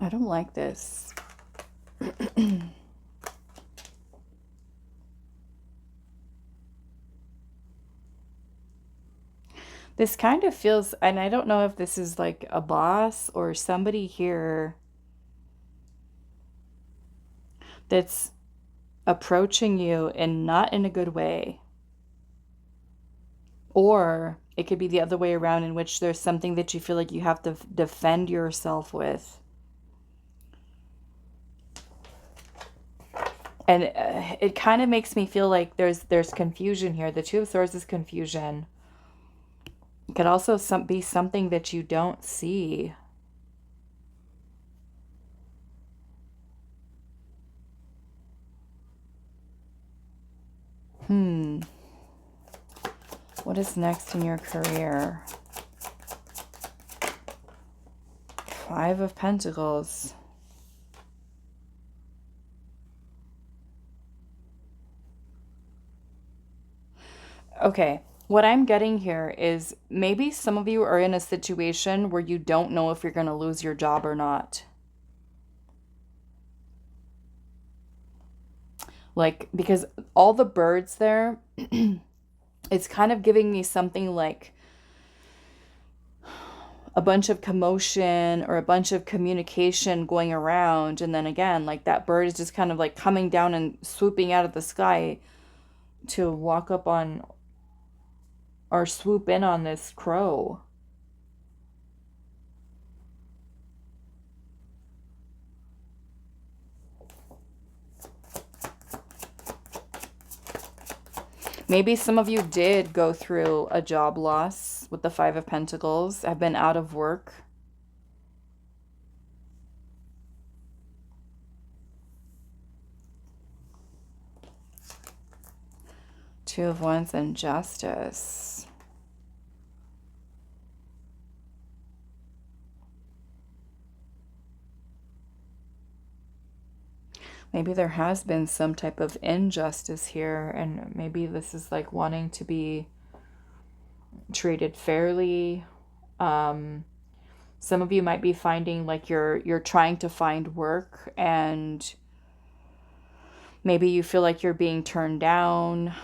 I don't like this. This kind of feels, and I don't know if this is like a boss or somebody here that's approaching you and not in a good way. Or it could be the other way around, in which there's something that you feel like you have to defend yourself with. And it kind of makes me feel like there's confusion here. The Two of Swords is confusion. It could also be something that you don't see. What is next in your career? Five of Pentacles. Okay, what I'm getting here is maybe some of you are in a situation where you don't know if you're going to lose your job or not. Like, because all the birds there, it's kind of giving me something like a bunch of commotion or a bunch of communication going around. And then again, like that bird is just kind of like coming down and swooping out of the sky to walk up on or swoop in on this crow. Maybe some of you did go through a job loss with the Five of Pentacles, have been out of work. Two of Wands and Justice. Maybe there has been some type of injustice here, and maybe this is like wanting to be treated fairly. Some of you might be finding like you're trying to find work and maybe you feel like you're being turned down.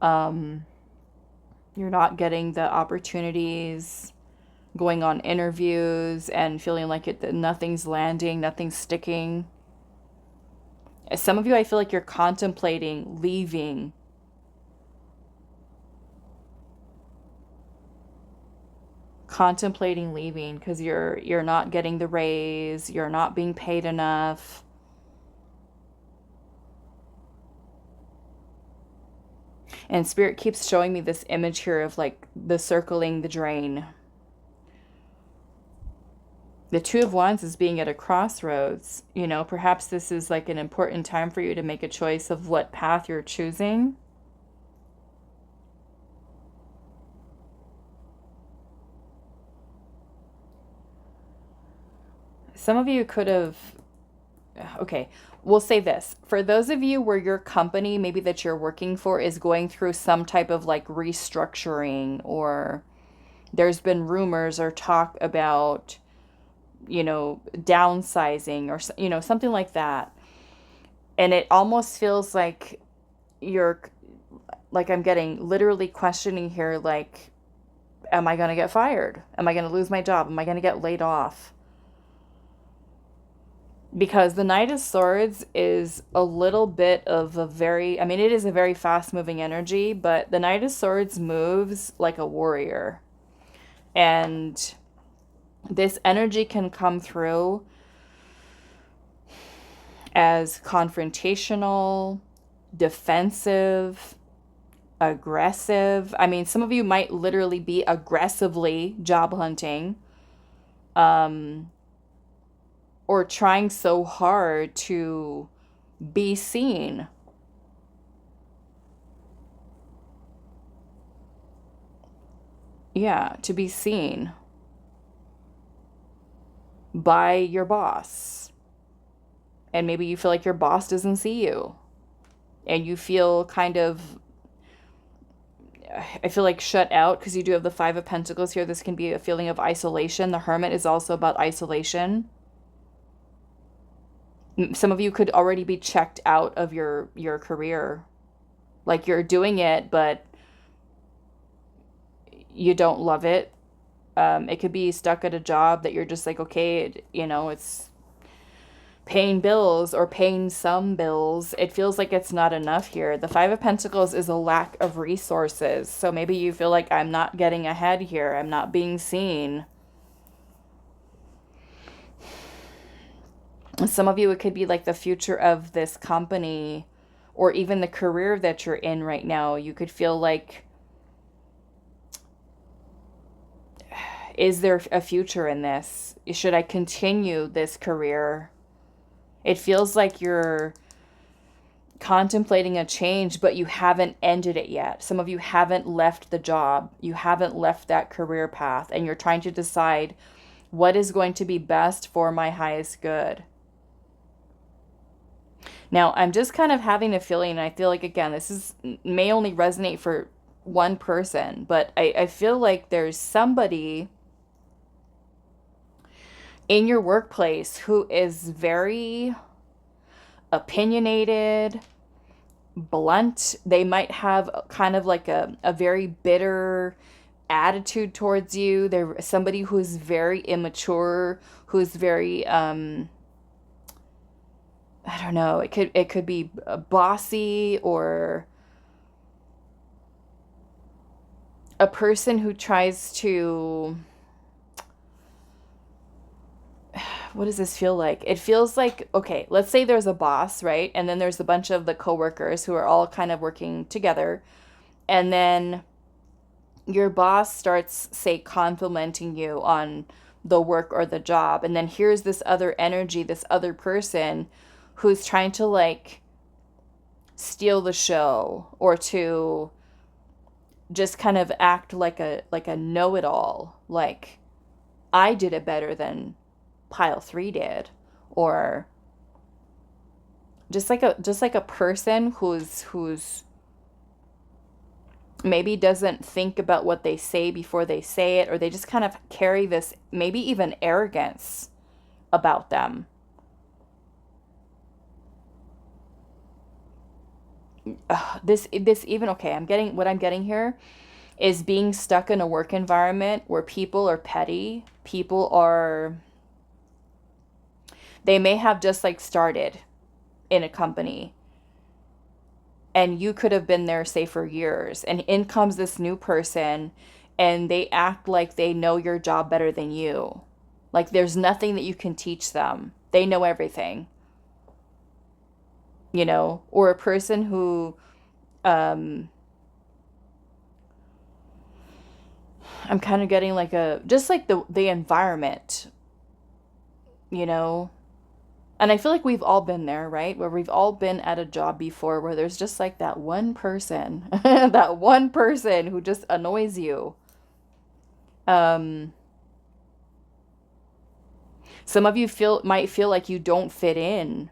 You're not getting the opportunities, going on interviews and feeling like nothing's landing, nothing's sticking. Some of you, I feel like you're contemplating leaving. Contemplating leaving because you're not getting the raise, you're not being paid enough. And Spirit keeps showing me this image here of like the circling the drain. The Two of Wands is being at a crossroads. You know, perhaps this is like an important time for you to make a choice of what path you're choosing. Some of you could have, okay, we'll say this. For those of you where your company, maybe that you're working for, is going through some type of like restructuring, or there's been rumors or talk about, you know, downsizing or, you know, something like that. And it almost feels like you're, like I'm getting literally questioning here, like, am I going to get fired? Am I going to lose my job? Am I going to get laid off? Because the Knight of Swords is a little bit of a very, I mean, it is a very fast-moving energy, but the Knight of Swords moves like a warrior. And this energy can come through as confrontational, defensive, aggressive. I mean, some of you might literally be aggressively job hunting, or trying so hard to be seen. Yeah, to be seen by your boss. And maybe you feel like your boss doesn't see you. And you feel kind of, I feel like shut out because you do have the Five of Pentacles here. This can be a feeling of isolation. The Hermit is also about isolation. Some of you could already be checked out of your career. Like you're doing it, but you don't love it. It could be stuck at a job that you're just like, okay, you know, it's paying bills or paying some bills. It feels like it's not enough here. The Five of Pentacles is a lack of resources. So maybe you feel like I'm not getting ahead here. I'm not being seen. Some of you, it could be like the future of this company or even the career that you're in right now. You could feel like, is there a future in this? Should I continue this career? It feels like you're contemplating a change, but you haven't ended it yet. Some of you haven't left the job. You haven't left that career path, and you're trying to decide what is going to be best for my highest good. Now, I'm just kind of having a feeling, and I feel like, again, may only resonate for one person, but I feel like there's somebody in your workplace who is very opinionated, blunt. They might have kind of like a very bitter attitude towards you. They're somebody who's very immature, who's very I don't know, it could be bossy, or a person who tries to, what does this feel like? It feels like, okay, let's say there's a boss, right? And then there's a bunch of the coworkers who are all kind of working together. And then your boss starts, say, complimenting you on the work or the job. And then here's this other energy, this other person who's trying to like steal the show, or to just kind of act like a know-it-all, like I did it better than pile 3 did, or just like a person who's maybe doesn't think about what they say before they say it, or they just kind of carry this maybe even arrogance about them. This even, okay, I'm getting here is being stuck in a work environment where people are petty. They may have just like started in a company, and you could have been there, say, for years, and in comes this new person, and they act like they know your job better than you. Like there's nothing that you can teach them. They know everything. Or a person who, I'm kind of getting like just like the environment, and I feel like we've all been there, right? Where we've all been at a job before where there's just like that one person, that one person who just annoys you. Some of you might feel like you don't fit in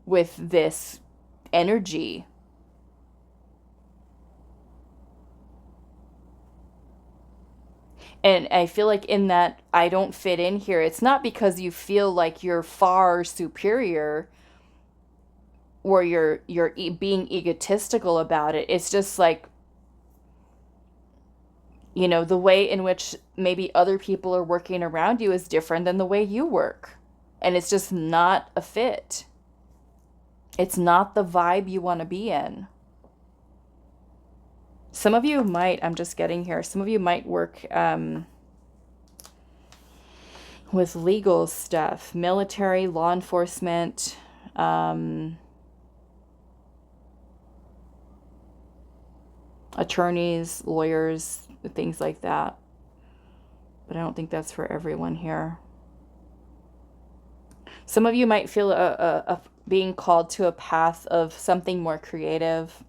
with this energy. And I feel like in that I don't fit in here, it's not because you feel like you're far superior, or you're being egotistical about it. It's just like, the way in which maybe other people are working around you is different than the way you work. And it's just not a fit. It's not the vibe you want to be in. Some of you might, I'm just getting here, some of you might work with legal stuff, military, law enforcement, attorneys, lawyers, things like that. But I don't think that's for everyone here. Some of you might feel being called to a path of something more creative.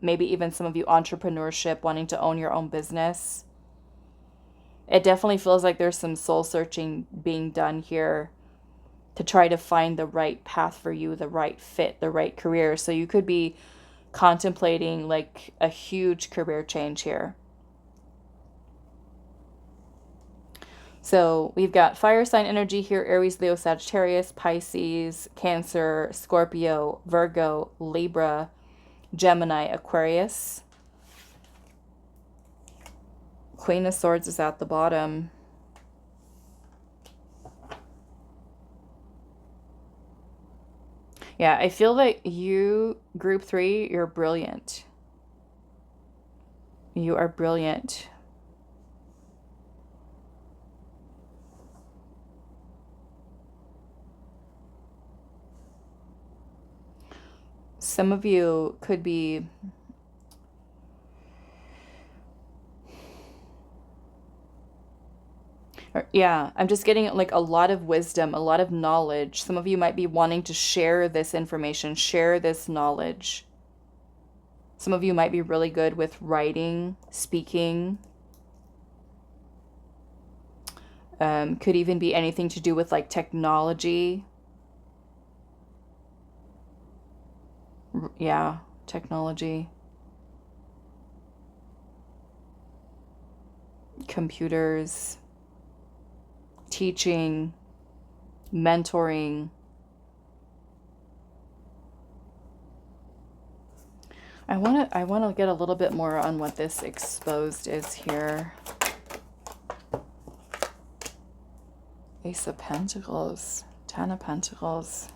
Maybe even some of you entrepreneurship, wanting to own your own business. It definitely feels like there's some soul searching being done here to try to find the right path for you, the right fit, the right career. So you could be contemplating like a huge career change here. So we've got fire sign energy here: Aries, Leo, Sagittarius, Pisces, Cancer, Scorpio, Virgo, Libra, Gemini, Aquarius. Queen of Swords is at the bottom. Yeah, I feel that you, group 3, you're brilliant. You are brilliant. Some of you could be... Yeah, I'm just getting like a lot of wisdom, a lot of knowledge. Some of you might be wanting to share this information, share this knowledge. Some of you might be really good with writing, speaking. Could even be anything to do with like technology. Yeah, technology. Computers. Teaching. Mentoring. I want to get a little bit more on what this exposed is here. Ace of Pentacles, Ten of Pentacles.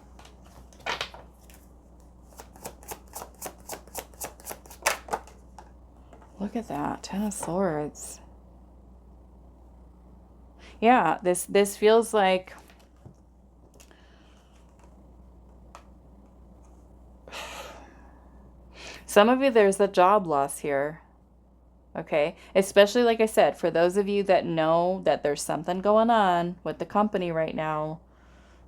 Look at that, Ten of Swords. Yeah, this feels like some of you, there's a job loss here. Okay, especially like I said, for those of you that know that there's something going on with the company right now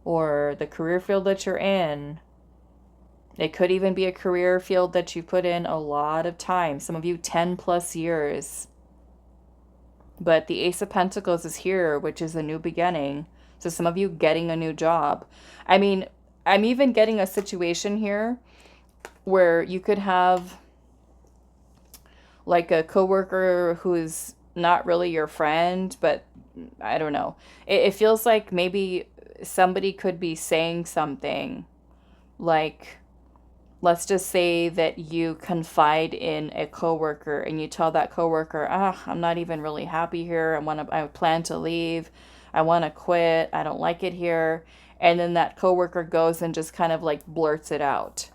or the career field that you're in. It could even be a career field that you put in a lot of time. Some of you 10 plus years. But the Ace of Pentacles is here, which is a new beginning. So some of you getting a new job. I mean, I'm even getting a situation here where you could have like a coworker who's not really your friend, but I don't know. It feels like maybe somebody could be saying something like, let's just say that you confide in a coworker and you tell that coworker, I'm not even really happy here. I plan to leave. I want to quit. I don't like it here. And then that coworker goes and just kind of like blurts it out.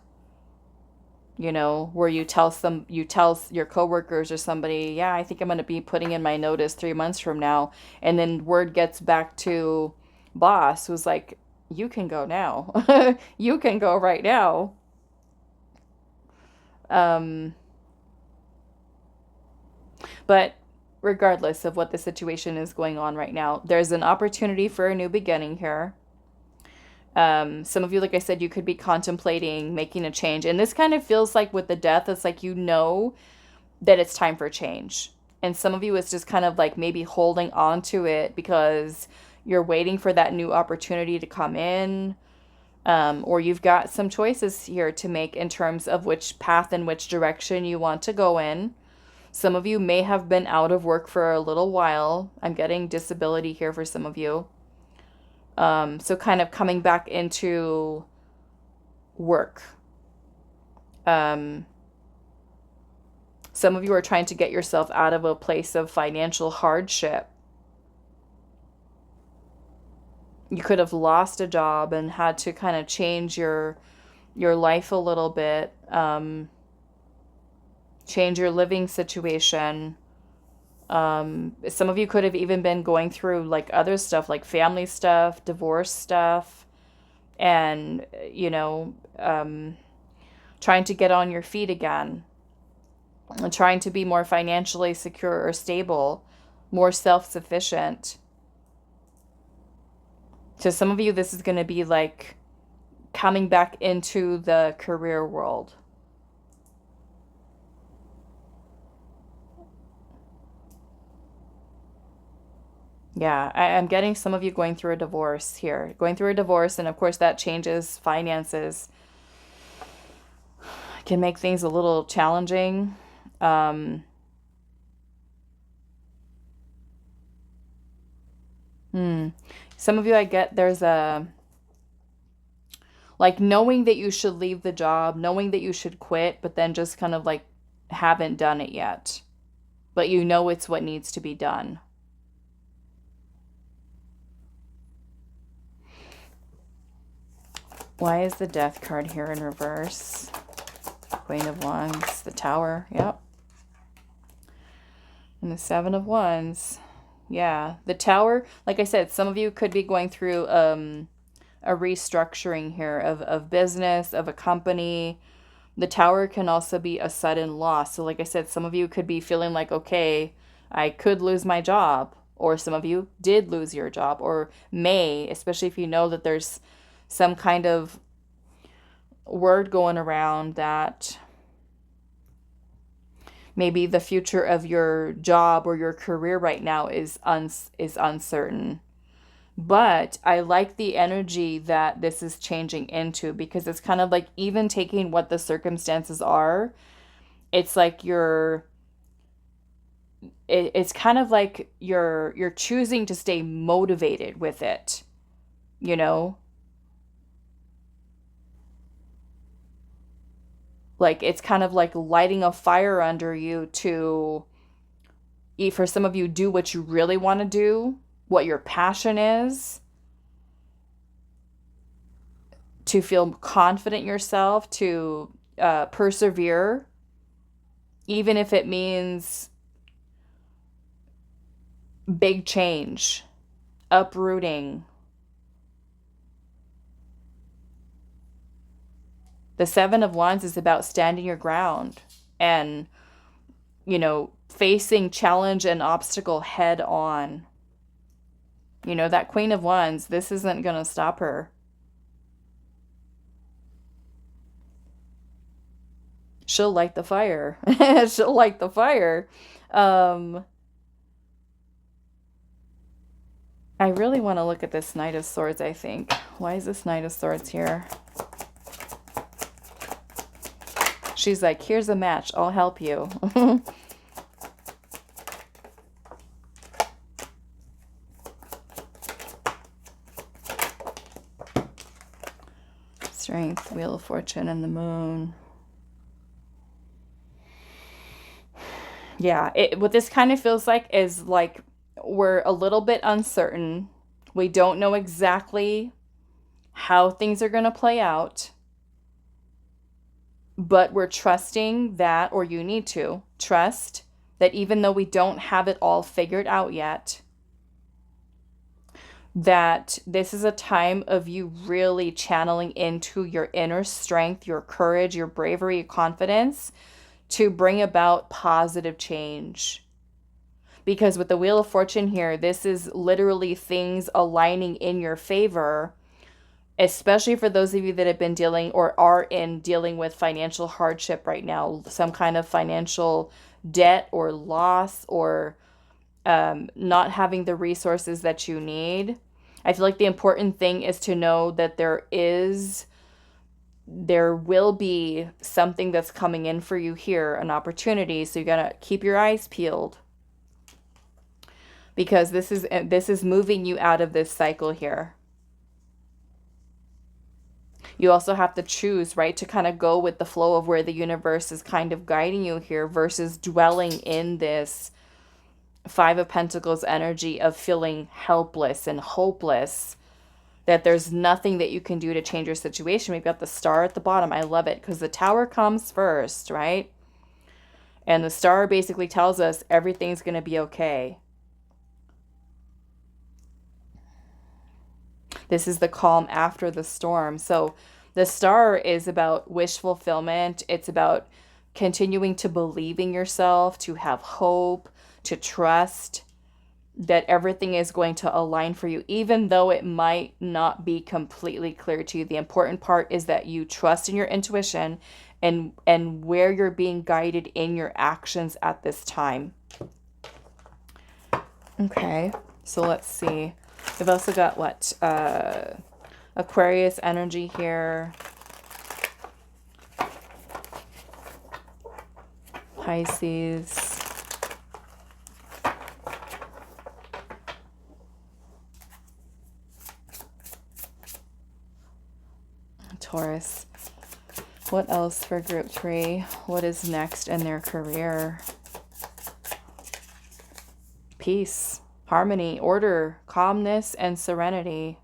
You know, where you tell your coworkers or somebody, yeah, I think I'm going to be putting in my notice 3 months from now. And then word gets back to boss who's like, you can go now. You can go right now. But regardless of what the situation is going on right now, there's an opportunity for a new beginning here. Some of you, like I said, you could be contemplating making a change. And this kind of feels like with the death, it's like you know that it's time for change. And some of you is just kind of like maybe holding on to it because you're waiting for that new opportunity to come in. Or you've got some choices here to make in terms of which path and which direction you want to go in. Some of you may have been out of work for a little while. I'm getting disability here for some of you. So kind of coming back into work. Some of you are trying to get yourself out of a place of financial hardship. You could have lost a job and had to kind of change your life a little bit, change your living situation. Some of you could have even been going through like other stuff, like family stuff, divorce stuff, and, you know, trying to get on your feet again, and trying to be more financially secure or stable, more self-sufficient. So some of you, this is going to be like coming back into the career world. Yeah, I'm getting some of you going through a divorce here. Going through a divorce, and of course that changes finances. Can make things a little challenging. Some of you, I get there's a, like knowing that you should leave the job, knowing that you should quit, but then just kind of like haven't done it yet. But you know it's what needs to be done. Why is the Death card here in reverse? Queen of Wands, the Tower, yep. And the Seven of Wands. Yeah, the Tower, like I said, some of you could be going through a restructuring here of business, of a company. The Tower can also be a sudden loss. So like I said, some of you could be feeling like, okay, I could lose my job. Or some of you did lose your job or may, especially if you know that there's some kind of word going around that maybe the future of your job or your career right now is uncertain. But I like the energy that this is changing into, because it's kind of like, even taking what the circumstances are, it's like it's kind of like you're choosing to stay motivated with it, you know? Like it's kind of like lighting a fire under you to, for some of you, do what you really want to do, what your passion is, to feel confident in yourself, to persevere, even if it means big change, uprooting. The Seven of Wands is about standing your ground and, facing challenge and obstacle head on. That Queen of Wands, this isn't going to stop her. She'll light the fire. She'll light the fire. I really want to look at this Knight of Swords, I think. Why is this Knight of Swords here? She's like, here's a match. I'll help you. Strength, Wheel of Fortune, and the Moon. Yeah, what this kind of feels like is like we're a little bit uncertain. We don't know exactly how things are going to play out, but we're trusting that, or you need to trust that even though we don't have it all figured out yet, that this is a time of you really channeling into your inner strength, your courage, your bravery, your confidence to bring about positive change. Because with the Wheel of Fortune here, this is literally things aligning in your favor, especially for those of you that have been dealing or are dealing with financial hardship right now, some kind of financial debt or loss, or not having the resources that you need. I feel like the important thing is to know that there will be something that's coming in for you here, an opportunity. So you got to keep your eyes peeled, because this is moving you out of this cycle here. You also have to choose, right, to kind of go with the flow of where the universe is kind of guiding you here, versus dwelling in this Five of Pentacles energy of feeling helpless and hopeless, that there's nothing that you can do to change your situation. We've got the Star at the bottom. I love it because the Tower comes first, right? And the Star basically tells us everything's going to be okay. This is the calm after the storm. So the Star is about wish fulfillment. It's about continuing to believe in yourself, to have hope, to trust that everything is going to align for you, even though it might not be completely clear to you. The important part is that you trust in your intuition and where you're being guided in your actions at this time. Okay, so let's see. We've also got what? Aquarius energy here. Pisces. Taurus. What else for group 3? What is next in their career? Peace, harmony, order, calmness, and serenity.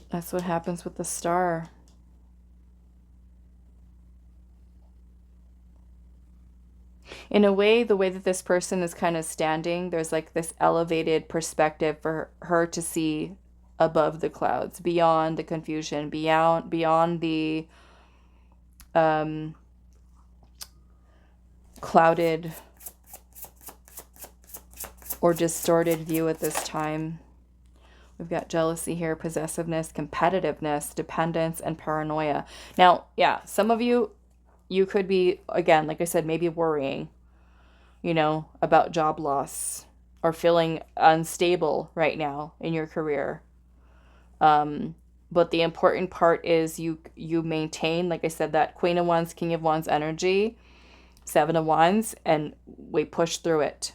That's what happens with the Star. In a way, the way that this person is kind of standing, there's like this elevated perspective for her to see above the clouds, beyond the confusion, beyond the clouded or distorted view at this time. We've got jealousy here, possessiveness, competitiveness, dependence, and paranoia. Now, yeah, some of you could be, again, like I said, maybe worrying, you know, about job loss or feeling unstable right now in your career. But the important part is you maintain, like I said, that Queen of Wands, King of Wands energy, Seven of Wands, and we push through it.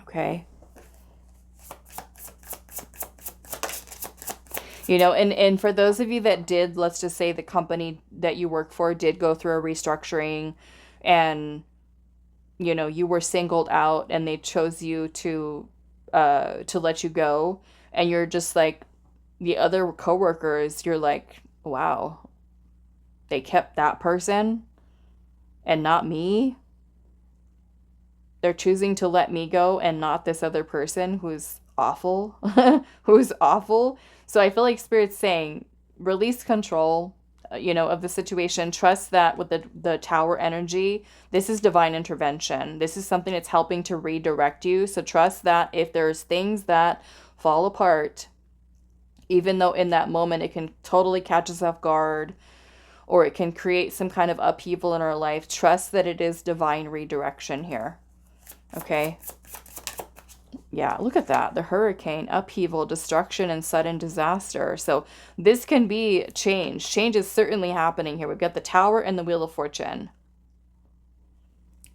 Okay. You know, and for those of you that did, let's just say the company that you work for did go through a restructuring and, you know, you were singled out and they chose you to let you go. And you're just like, the other coworkers, you're like, wow, they kept that person and not me. They're choosing to let me go and not this other person who's awful, who's awful. So I feel like Spirit's saying, release control, you know, of the situation. Trust that with the Tower energy, this is divine intervention. This is something that's helping to redirect you. So trust that if there's things that fall apart, even though in that moment it can totally catch us off guard, or it can create some kind of upheaval in our life, trust that it is divine redirection here. Okay? Yeah, look at that. The hurricane, upheaval, destruction, and sudden disaster. So this can be change. Change is certainly happening here. We've got the Tower and the Wheel of Fortune.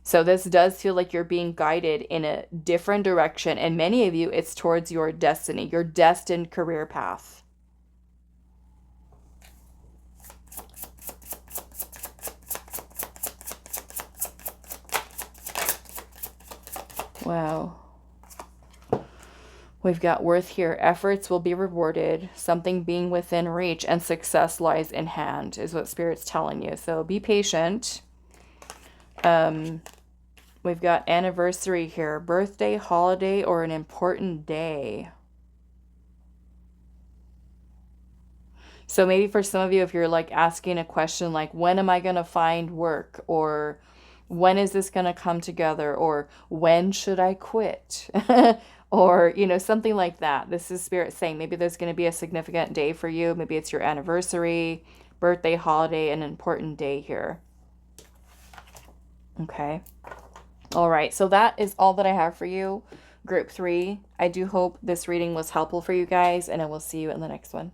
So this does feel like you're being guided in a different direction. And many of you, it's towards your destiny, your destined career path. Wow. We've got worth here. Efforts will be rewarded. Something being within reach and success lies in hand is what Spirit's telling you. So be patient. We've got anniversary here. Birthday, holiday, or an important day. So maybe for some of you, if you're like asking a question like, when am I going to find work? Or when is this going to come together? Or when should I quit? Or, you know, something like that. This is Spirit saying maybe there's going to be a significant day for you. Maybe it's your anniversary, birthday, holiday, an important day here. Okay. All right. So that is all that I have for you, Group 3. I do hope this reading was helpful for you guys, and I will see you in the next one.